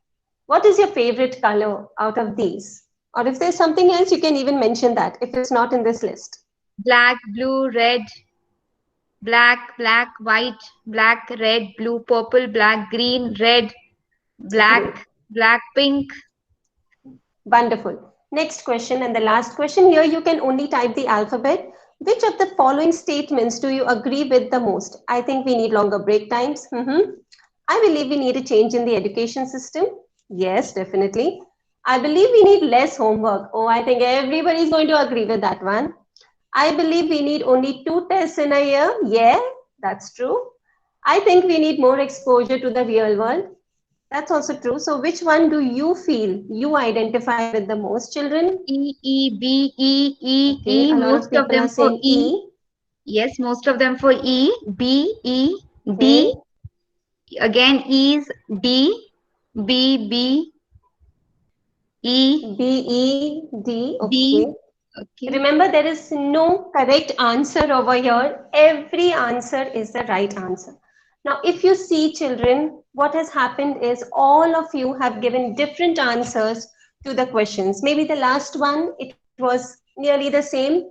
What is your favorite color out of these? Or if there's something else, you can even mention that if it's not in this list. Black, blue, red. Black, black, white, black, red, blue, purple, black, green, red, black, black, pink. Wonderful. Next question, and the last question. Here you can only type the alphabet. Which of the following statements do you agree with the most? I think we need longer break times. I believe we need a change in the education system. Yes, definitely. I believe we need less homework. Oh, I think everybody is going to agree with that one. I believe we need only 2 tests in a year. Yeah, that's true. I think we need more exposure to the real world. That's also true. So which one do you feel you identify with the most, children? E, E, B, E, E, Okay, E. a lot Most of them for E. Yes, most of them for E, B, E, D. Again, E's, D, B, B, E, B, E, D. Okay. D. Okay. Remember, there is no correct answer over here. Every answer is the right answer. Now, if you see, children, what has happened is all of you have given different answers to the questions. Maybe the last one, it was nearly the same.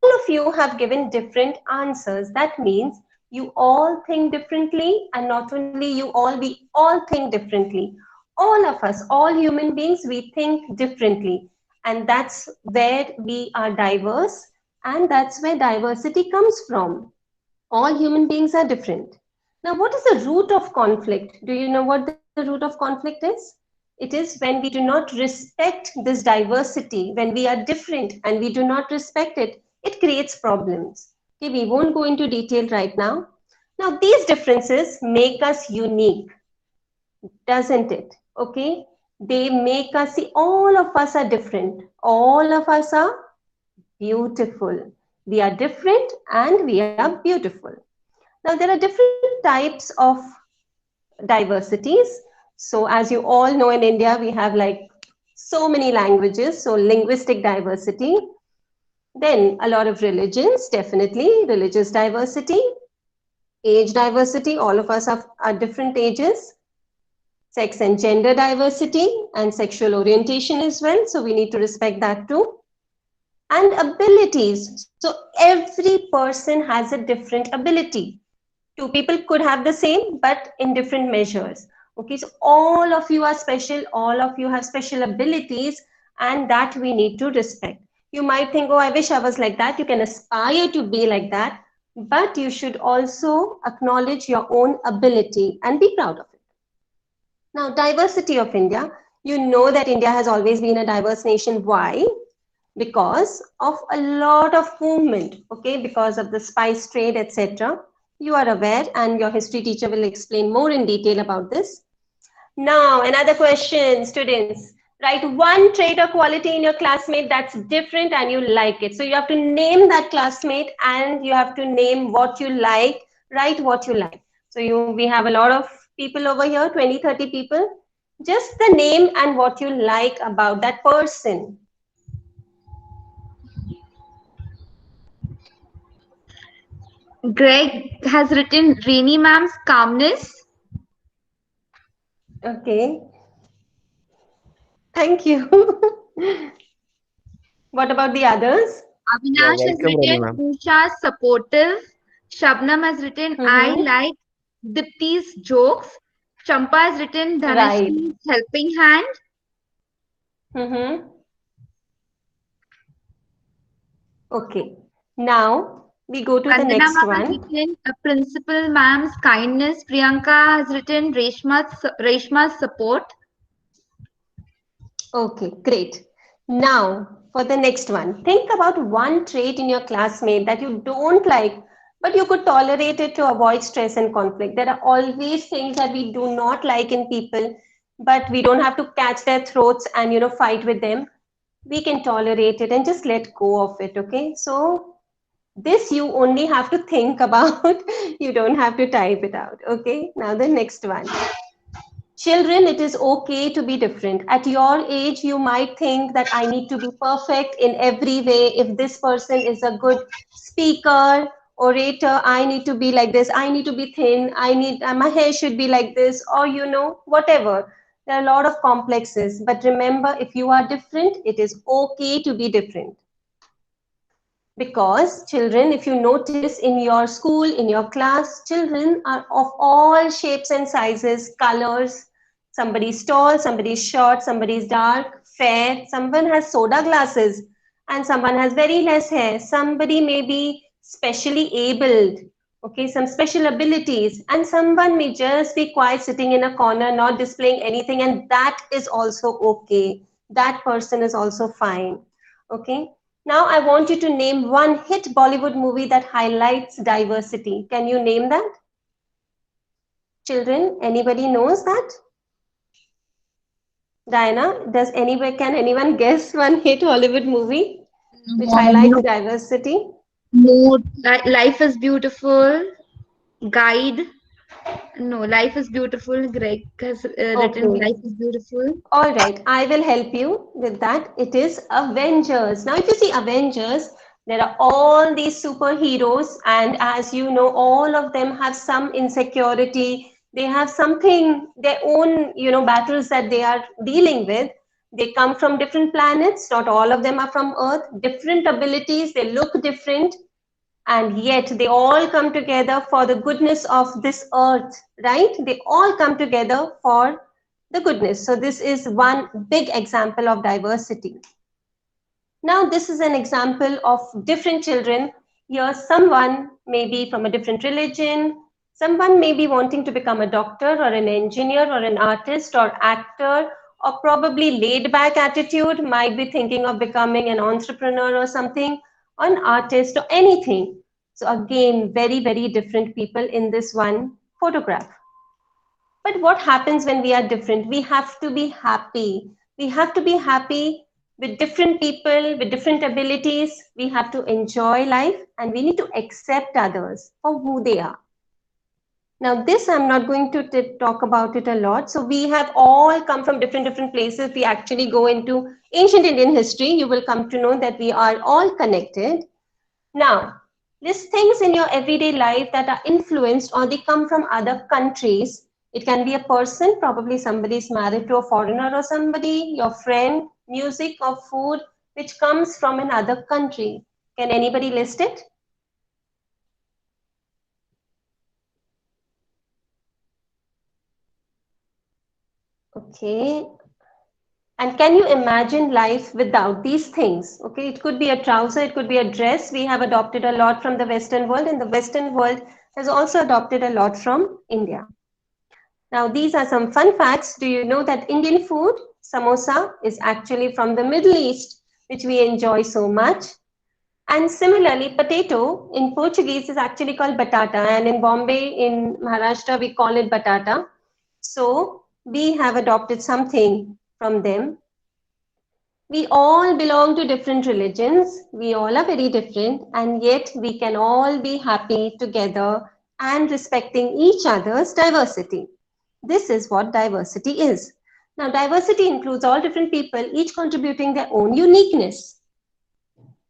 All of you have given different answers. That means you all think differently, and not only you all, we all think differently. All of us, all human beings, we think differently. And that's where we are diverse, and that's where diversity comes from. All human beings are different. Now, what is the root of conflict? Do you know what the root of conflict is? It is when we do not respect this diversity, when we are different and we do not respect it, it creates problems. Okay, we won't go into detail right now. Now, these differences make us unique, doesn't it? Okay, they make us see all of us are different. All of us are beautiful. We are different and we are beautiful. Now, there are different types of diversities. So as you all know, in India, we have like so many languages. So linguistic diversity. Then a lot of religions, definitely religious diversity. Age diversity, all of us are different ages. Sex and gender diversity and sexual orientation as well. So we need to respect that too. And abilities. So every person has a different ability. 2 people could have the same, but in different measures. Okay, so all of you are special. All of you have special abilities, and that we need to respect. You might think, oh, I wish I was like that. You can aspire to be like that, but you should also acknowledge your own ability and be proud of it. Now, diversity of India. You know that India has always been a diverse nation. Why? Because of a lot of movement, okay, because of the spice trade, etc. You are aware, and your history teacher will explain more in detail about this. Now, another question, students. Write one trait or quality in your classmate that's different and you like it. So you have to name that classmate and you have to name what you like, write what you like. So we have a lot of people over here, 20, 30 people. Just the name and what you like about that person. Greg has written Rainy ma'am's calmness. Okay. Thank you. What about the others? Avinash has written Usha's supportive. Shabnam has written I like Dipti's jokes. Champa has written Dhanashi's helping hand. Okay. Now we go to the Vandana next ma'am one. has written Principal ma'am's kindness. Priyanka has written Reshma's support. Okay, great. Now for the next one. Think about one trait in your classmate that you don't like, but you could tolerate it to avoid stress and conflict. There are always things that we do not like in people, but we don't have to catch their throats and, fight with them. We can tolerate it and just let go of it, okay? So this you only have to think about. You don't have to type it out, okay? Now the next one. Children, it is okay to be different. At your age, you might think that I need to be perfect in every way. If this person is a good speaker, orator, I need to be like this. I need to be thin. My hair should be like this, or whatever. There are a lot of complexes, but remember, if you are different, it is okay to be different. Because children, if you notice in your school, in your class, children are of all shapes and sizes, colors. Somebody is tall, somebody is short, somebody is dark, fair, someone has soda glasses, and someone has very less hair. Somebody may be specially abled, okay, some special abilities, and someone may just be quiet sitting in a corner, not displaying anything, and that is also okay. That person is also fine, okay? Now I want you to name one hit Bollywood movie that highlights diversity. Can you name that? Children, anybody knows that? Diana, can anyone guess one hit Hollywood movie which highlights diversity? Mood, Life is Beautiful, Guide. No, Life is Beautiful. Greg has written Okay. Life is Beautiful. All right, I will help you with that. It is Avengers. Now, if you see Avengers, there are all these superheroes, and as you know, all of them have some insecurity. They have something, their own, battles that they are dealing with. They come from different planets. Not all of them are from Earth. Different abilities. They look different, and yet they all come together for the goodness of this earth, right? They all come together for the goodness. So this is one big example of diversity. Now this is an example of different children. Here someone may be from a different religion, someone may be wanting to become a doctor or an engineer or an artist or actor, or probably laid back attitude, might be thinking of becoming an entrepreneur or something, or an artist or anything. So again, very, very different people in this one photograph. But what happens when we are different? We have to be happy. We have to be happy with different people, with different abilities. We have to enjoy life, and we need to accept others for who they are. Now, this I'm not going to talk about it a lot. So we have all come from different places. We actually go into ancient Indian history. You will come to know that we are all connected. Now, list things in your everyday life that are influenced or they come from other countries. It can be a person, probably somebody is married to a foreigner or somebody, your friend, music or food, which comes from another country. Can anybody list it? Okay. And can you imagine life without these things? Okay, it could be a trouser, it could be a dress. We have adopted a lot from the Western world, and the Western world has also adopted a lot from India. Now, these are some fun facts. Do you know that Indian food, samosa, is actually from the Middle East, which we enjoy so much? And similarly, potato in Portuguese is actually called batata, and in Bombay, in Maharashtra, we call it batata. So we have adopted something from them. We all belong to different religions. We all are very different, and yet we can all be happy together and respecting each other's diversity. This is what diversity is. Now, diversity includes all different people, each contributing their own uniqueness.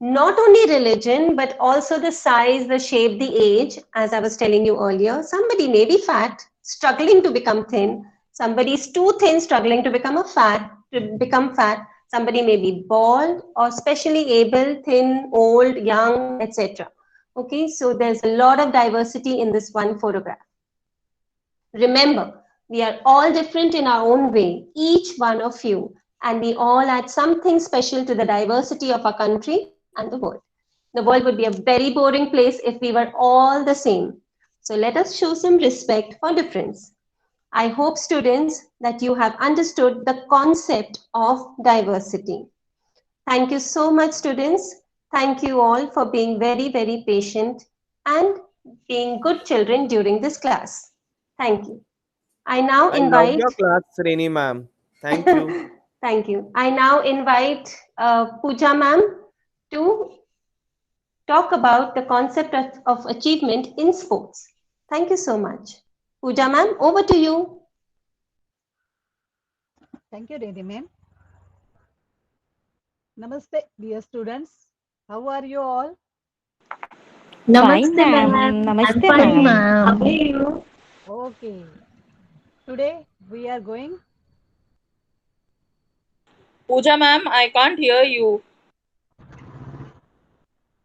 Not only religion, but also the size, the shape, the age, as I was telling you earlier. Somebody may be fat, struggling to become thin. Somebody is too thin, struggling to become fat. Somebody may be bald or specially able, thin, old, young, etc. Okay, so there's a lot of diversity in this one photograph. Remember, we are all different in our own way, each one of you, and we all add something special to the diversity of our country and the world. The world would be a very boring place if we were all the same. So let us show some respect for difference. I hope, students, that you have understood the concept of diversity. Thank you so much, students. Thank you all for being very, very patient and being good children during this class. Thank you. I now I invite... love your class, Srini ma'am. Thank you. Thank you. I now invite Pooja ma'am to talk about the concept of achievement in sports. Thank you so much. Pooja ma'am, over to you. Thank you, Reddy ma'am. Namaste, dear students. How are you all? Namaste, ma'am. ma'am. Namaste, I'm fine, ma'am. ma'am. How are you? Okay. Today we are going Pooja ma'am, I can't hear you.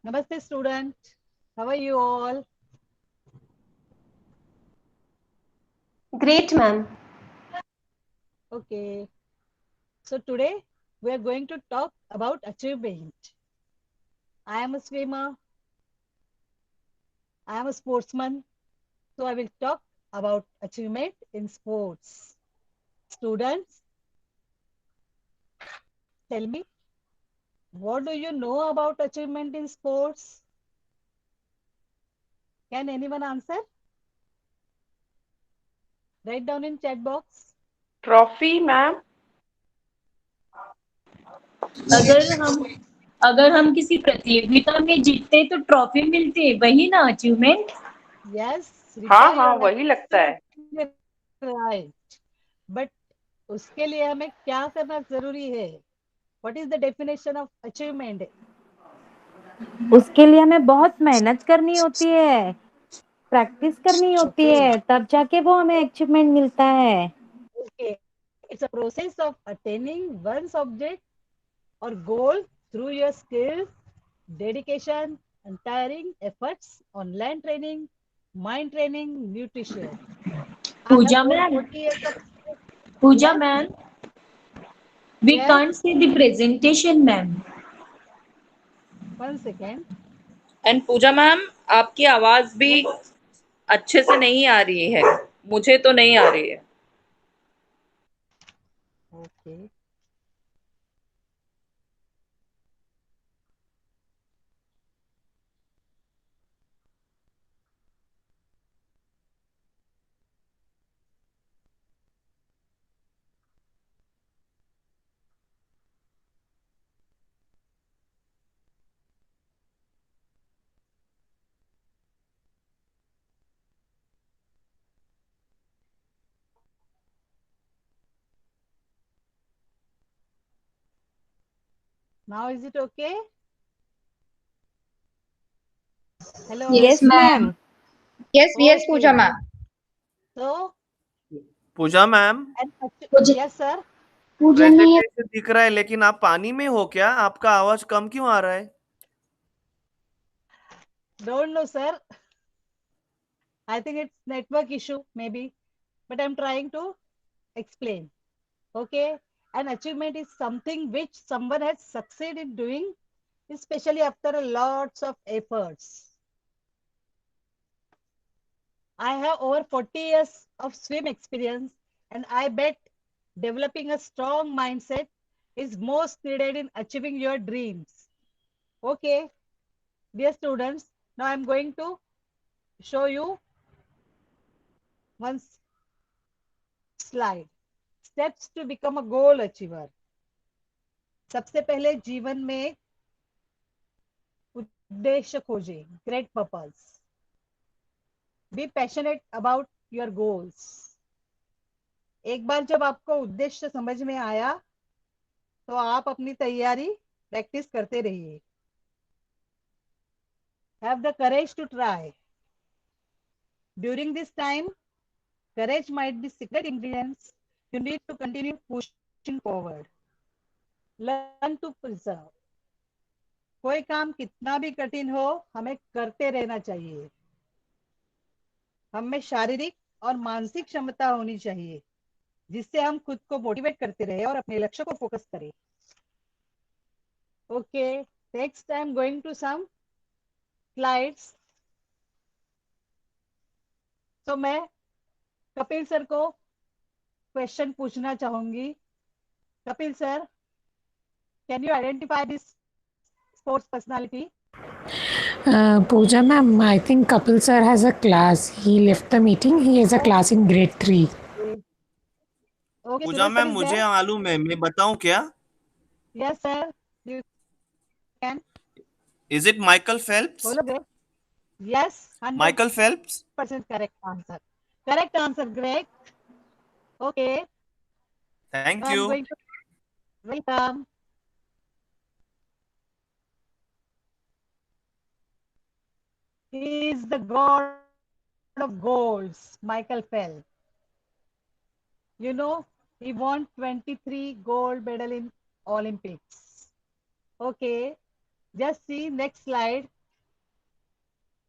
Namaste, student. How are you all? Great, ma'am. Okay. So today we are going to talk about achievement. I am a swimmer. I am a sportsman. So I will talk about achievement in sports. Students, tell me, what do you know about achievement in sports? Can anyone answer? Write down in chat box. Trophy, ma'am. अगर हम किसी प्रतियोगिता में जीतते तो trophy मिलती है, वही ना अचीवमेंट? Yes, हाँ Richa, हाँ you are वही लगता है. absolutely right. But उसके लिए हमें क्या करना जरूरी है? What is the definition of achievement? उसके लिए हमें बहुत मेहनत करनी होती है, प्रैक्टिस करनी होती है, तब जाके वो हमें अचीवमेंट मिलता है. Okay, it's a process of attaining one's object or goal through your skills, dedication, untiring efforts, online training, mind training, nutrition. Pooja ma'am, Pooja ma'am, we can't see the presentation, ma'am. 1 second. And Pooja ma'am, आपकी आवाज भी अच्छे से नहीं आ रही है. मुझे तो नहीं आ रही है. Okay. Now is it okay? Hello. Yes, ma'am. Yes, yes, Pooja ma'am. So, Puja ma'am, yes, sir. Presentation दिख रहा है लेकिन आप पानी में हो क्या? आपका आवाज कम क्यों आ रहा है? Don't know, sir. I think it's network issue, maybe. But I'm trying to explain. Okay. An achievement is something which someone has succeeded in doing, especially after a lots of efforts. I have over 40 years of swim experience, and I bet developing a strong mindset is most needed in achieving your dreams. Okay, dear students, now I'm going to show you one slide. Steps to become a goal achiever. सबसे पहले जीवन में उद्देश्य खोजें, great purpose. Be passionate about your goals. एक बार जब आपको उद्देश्य समझ में आया तो आप अपनी तैयारी प्रैक्टिस करते रहिए. Have the courage to try. During this time, courage might be secret ingredients you need to continue pushing forward. Learn to preserve. कोई काम कितना भी कठिन हो, हमें करते रहना चाहिए. हमें शारीरिक और मानसिक क्षमता होनी चाहिए जिससे हम खुद को मोटिवेट करते रहे और अपने लक्ष्य को फोकस करें. Okay, next I am going to some slides. तो मैं कपिल सर को क्वेश्चन पूछना चाहूंगी. Kapil sir, can you identify this sports personality? Pooja ma'am, I think Kapil sir has a class. He left the meeting. He has a class in grade 3. Pooja ma'am, मुझे मालूम है, मैं बताऊं क्या? Yes, sir. You can. Is it Michael Phelps? Yes. Michael Phelps? % correct answer. Correct answer, Greg. Okay. Thank you. Welcome. He is the god of goals, Michael Phelps. You know, he won 23 gold medal in Olympics. Okay, just see next slide.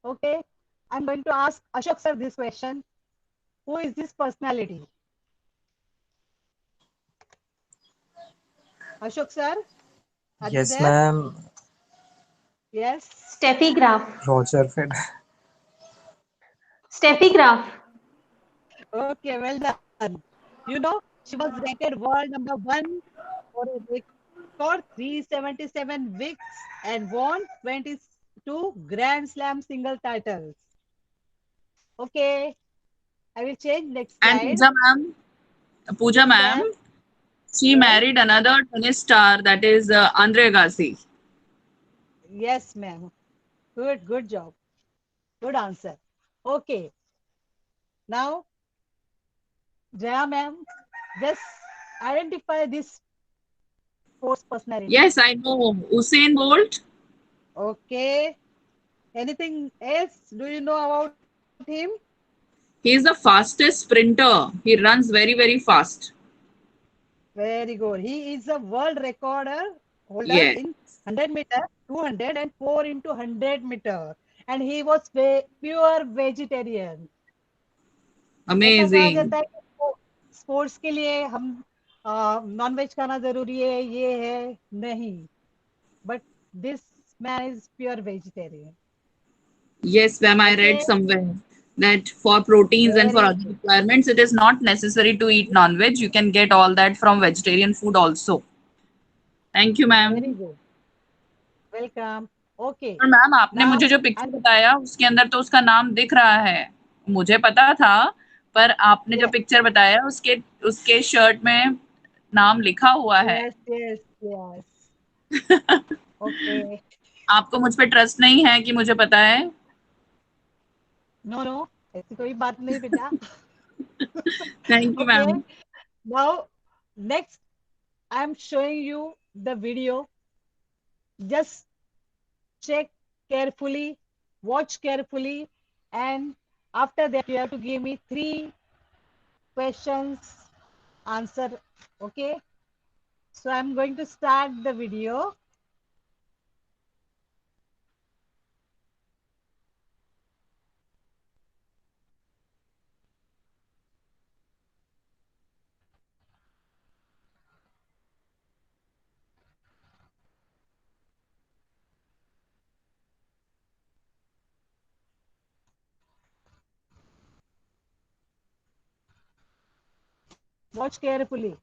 Okay, I'm going to ask Ashok sir this question. Who is this personality? Ashok sir, are you Yes, there? ma'am. Yes. Steffi Graf. Roger Fed. Steffi Graf. Okay, well done. You know, she was rated world number one for a record 377 wins and won 22 Grand Slam single titles. Okay, I will change next And slide. Pooja Yes, ma'am, ma'am. she Yes. married another tennis star, that is Andre Agassi. Yes, ma'am. Good job. Good answer. Okay. Now, Jaya ma'am, just identify this sports personality. Yes, I know. Usain Bolt. Okay. Anything else? Do you know about him? He is the fastest sprinter. He runs very, very fast. Very good. He is a world recorder holder Yes. in 100 meter, 200 and 4 into 100 meter. And he was pure vegetarian. ऐसा कहा Amazing. जाता है कि sports के लिए हम non veg खाना जरूरी है, ये है नहीं. But this man is pure vegetarian. Yes, ma'am, I read Okay. somewhere that for proteins and for Very other requirements, it is not necessary to eat non-veg. You can get all that from vegetarian food also. Thank you, very ma'am. good. Welcome. Okay. और ma'am आपने Now मुझे जो picture I'm बताया उसके अंदर तो उसका नाम दिख रहा है, मुझे पता था, पर आपने जो पिक्चर बताया उसके उसके शर्ट में नाम लिखा हुआ है. yes. Okay. आपको मुझ पे ट्रस्ट नहीं है कि मुझे पता है? No, ऐसी कोई बात नहीं बेटा. Thank you Okay. Ma'am. Now next I'm showing you the video. Just check carefully, watch carefully, and after that you have to give me 3 questions answer. Okay. So I'm going to start the video. Watch carefully.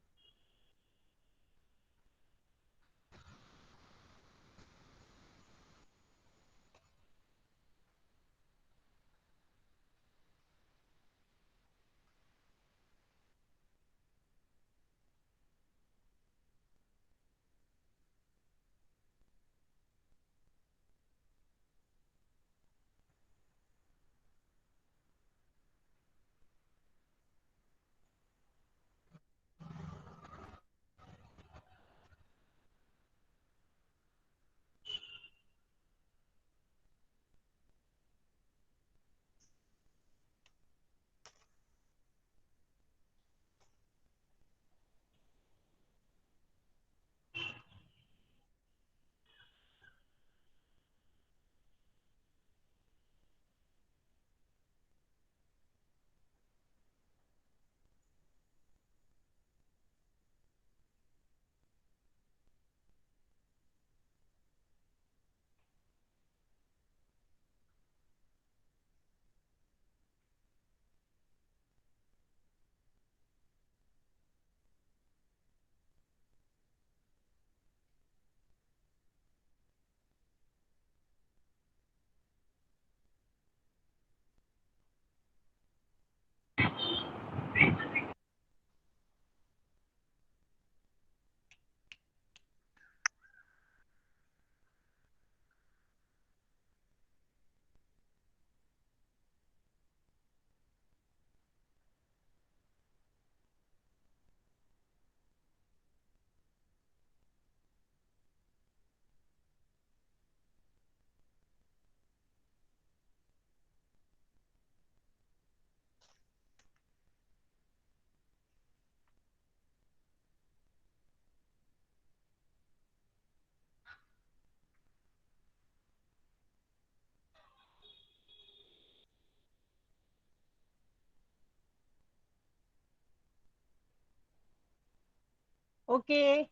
Okay,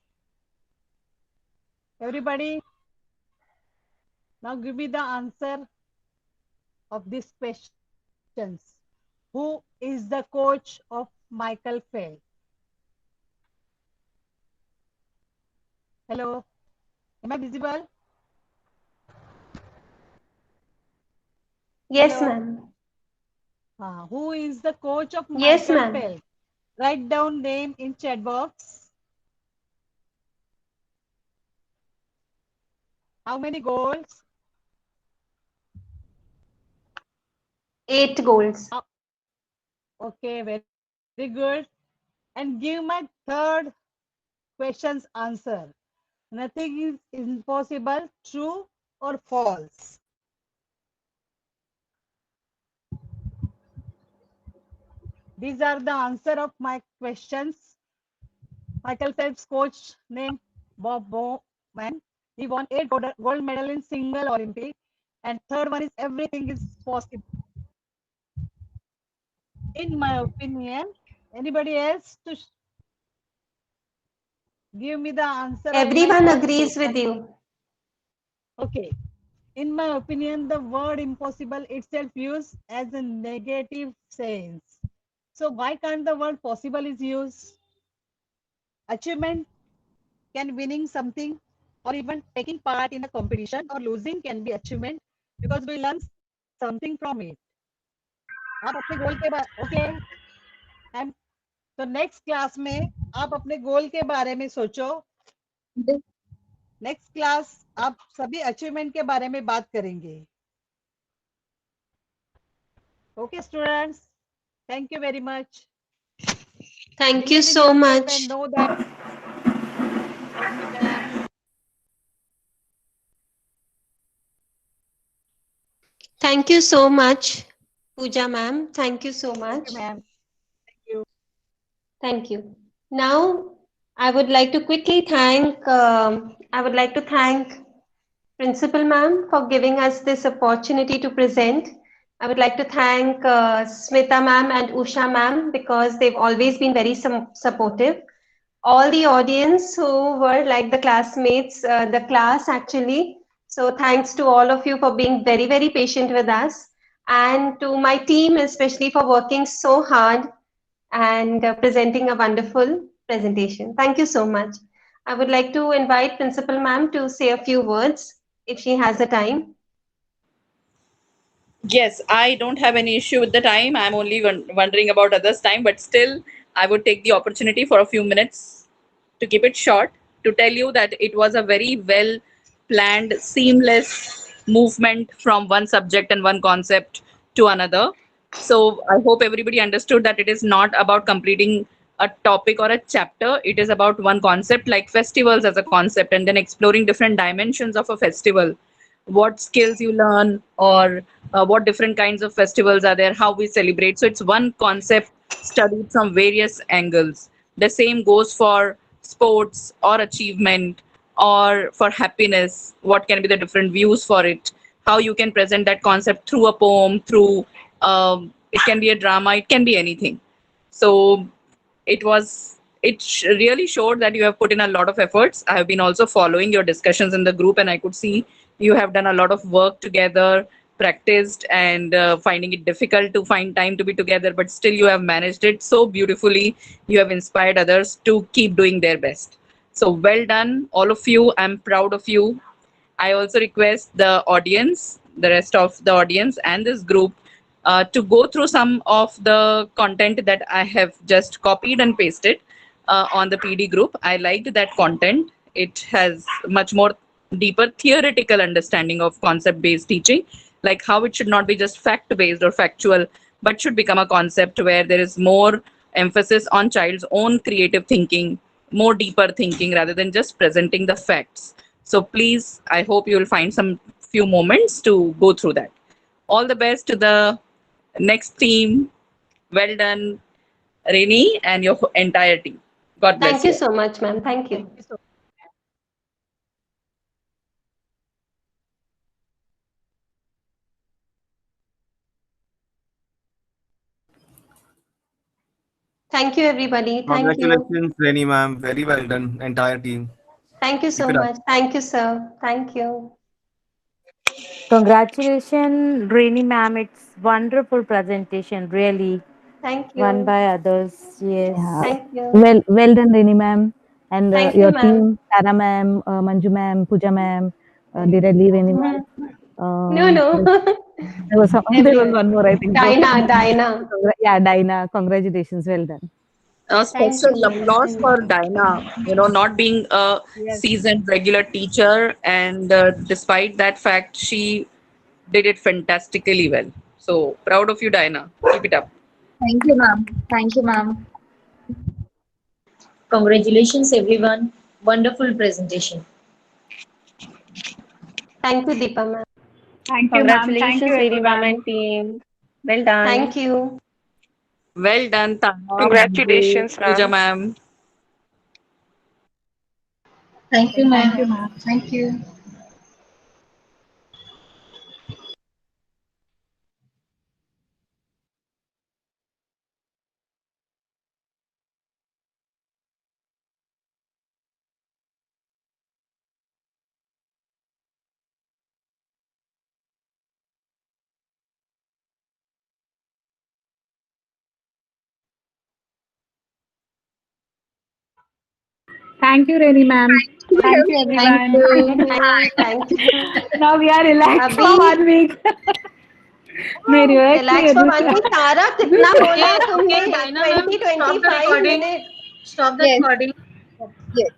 everybody, now give me the answer of these questions. Who is the coach of Michael Phelps? Hello, am I visible? Yes, Hello. ma'am. Who is the coach of Yes, Michael ma'am. Phelps? Write down name in chat box. How many goals? 8 goals. Okay, very good. And give my third question's answer. Nothing is impossible, true or false? These are the answer of my questions. Michael Phelps coach named Bob Bowman. He won 8 gold medal in single Olympic. And third one is everything is possible. In my opinion, anybody else to give me the answer of my Everyone third agrees question? with you. Okay. In my opinion, the word impossible itself used as a negative sense. So why can't the word possible is used? Achievement can winning something or even taking part in a competition or losing can be achievement because we learn something from it. आप अपने गोल के बारे okay and तो next class में आप अपने गोल के बारे में सोचो नेक्स्ट क्लास आप सभी अचीवमेंट के बारे में बात करेंगे okay students thank you very much Thank you so much. and know that ma'am. Thank you so much, Pooja ma'am. Thank you so much. Ma'am. Thank you. Thank you. Now, I would like to quickly thank. I would like to thank Principal ma'am for giving us this opportunity to present. I would like to thank Smita ma'am and Usha ma'am because they've always been very supportive. All the audience who were like the classmates, the class actually. So thanks to all of you for being very, very patient with us, and to my team especially for working so hard and presenting a wonderful presentation. Thank you so much. I would like to invite Principal Ma'am to say a few words if she has the time. Yes, I don't have any issue with the time. I'm only wondering about others' time, but still, I would take the opportunity for a few minutes to keep it short to tell you that it was a very well planned, seamless movement from one subject and one concept to another. So I hope everybody understood that it is not about completing a topic or a chapter. It is about one concept, like festivals as a concept, and then exploring different dimensions of a festival, what skills you learn, or what different kinds of festivals are there, how we celebrate. So it's one concept studied from various angles. The same goes for sports or achievement or for happiness. What can be the different views for it? How you can present that concept through a poem, through it can be a drama, it can be anything. So it really showed that you have put in a lot of efforts. I have been also following your discussions in the group, and I could see you have done a lot of work together, practiced, and finding it difficult to find time to be together, but still you have managed it so beautifully. You have inspired others to keep doing their best. So well done, all of you. I'm proud of you. I also request the audience, the rest of the audience, and this group to go through some of the content that I have just copied and pasted on the PD group. I liked that content. It has much more deeper theoretical understanding of concept-based teaching, like how it should not be just fact-based or factual, but should become a concept where there is more emphasis on child's own creative thinking, more deeper thinking rather than just presenting the facts. So please, I hope you will find some few moments to go through that. All the best to the next team. Well done, Rini, and your entire team. God bless Thank you you. so much, ma'am. Thank you. Thank you, everybody. Thank you. Congratulations, Reni ma'am. Very well done, entire team. Thank you so Keep it up. much. Thank you, sir. Thank you. Congratulations, Rainy ma'am. It's wonderful presentation, really. Thank One you. by others. Yes. Thank you. Well done, Reni ma'am, and Thank you, your ma'am. team, Tara ma'am, Manju ma'am, Pooja ma'am. Did I leave anyone? No, no. There was there was one more, I think. So. Dinah. Yeah, Dinah. Congratulations. Well done. A Thank special you. applause for Dinah, not being a seasoned regular teacher, and despite that fact, she did it fantastically well. So proud of you, Dinah. Keep it up. Thank you, ma'am. Thank you, ma'am. Congratulations, everyone. Wonderful presentation. Thank you, Deepa, ma'am. Thank you, ma'am. Thank you, Congratulations, Reni ma'am everyone. and team. Well done. Thank you. Well done, Tana, Congratulations, Pooja ma'am. ma'am. Thank you, Thank you, ma'am. ma'am. Thank you. Thank you, Reni ma'am. Thank you, Thank everyone. you. Thank you. Now we are relaxed for अभी 1 week. मैं relax नहीं relax हूँ for one दूसरा. Week. तारा कितना बोला Okay, तुमने? Dinah ma'am, stop the 20-25 recording. Minute. Stop the Yes. recording. Yes.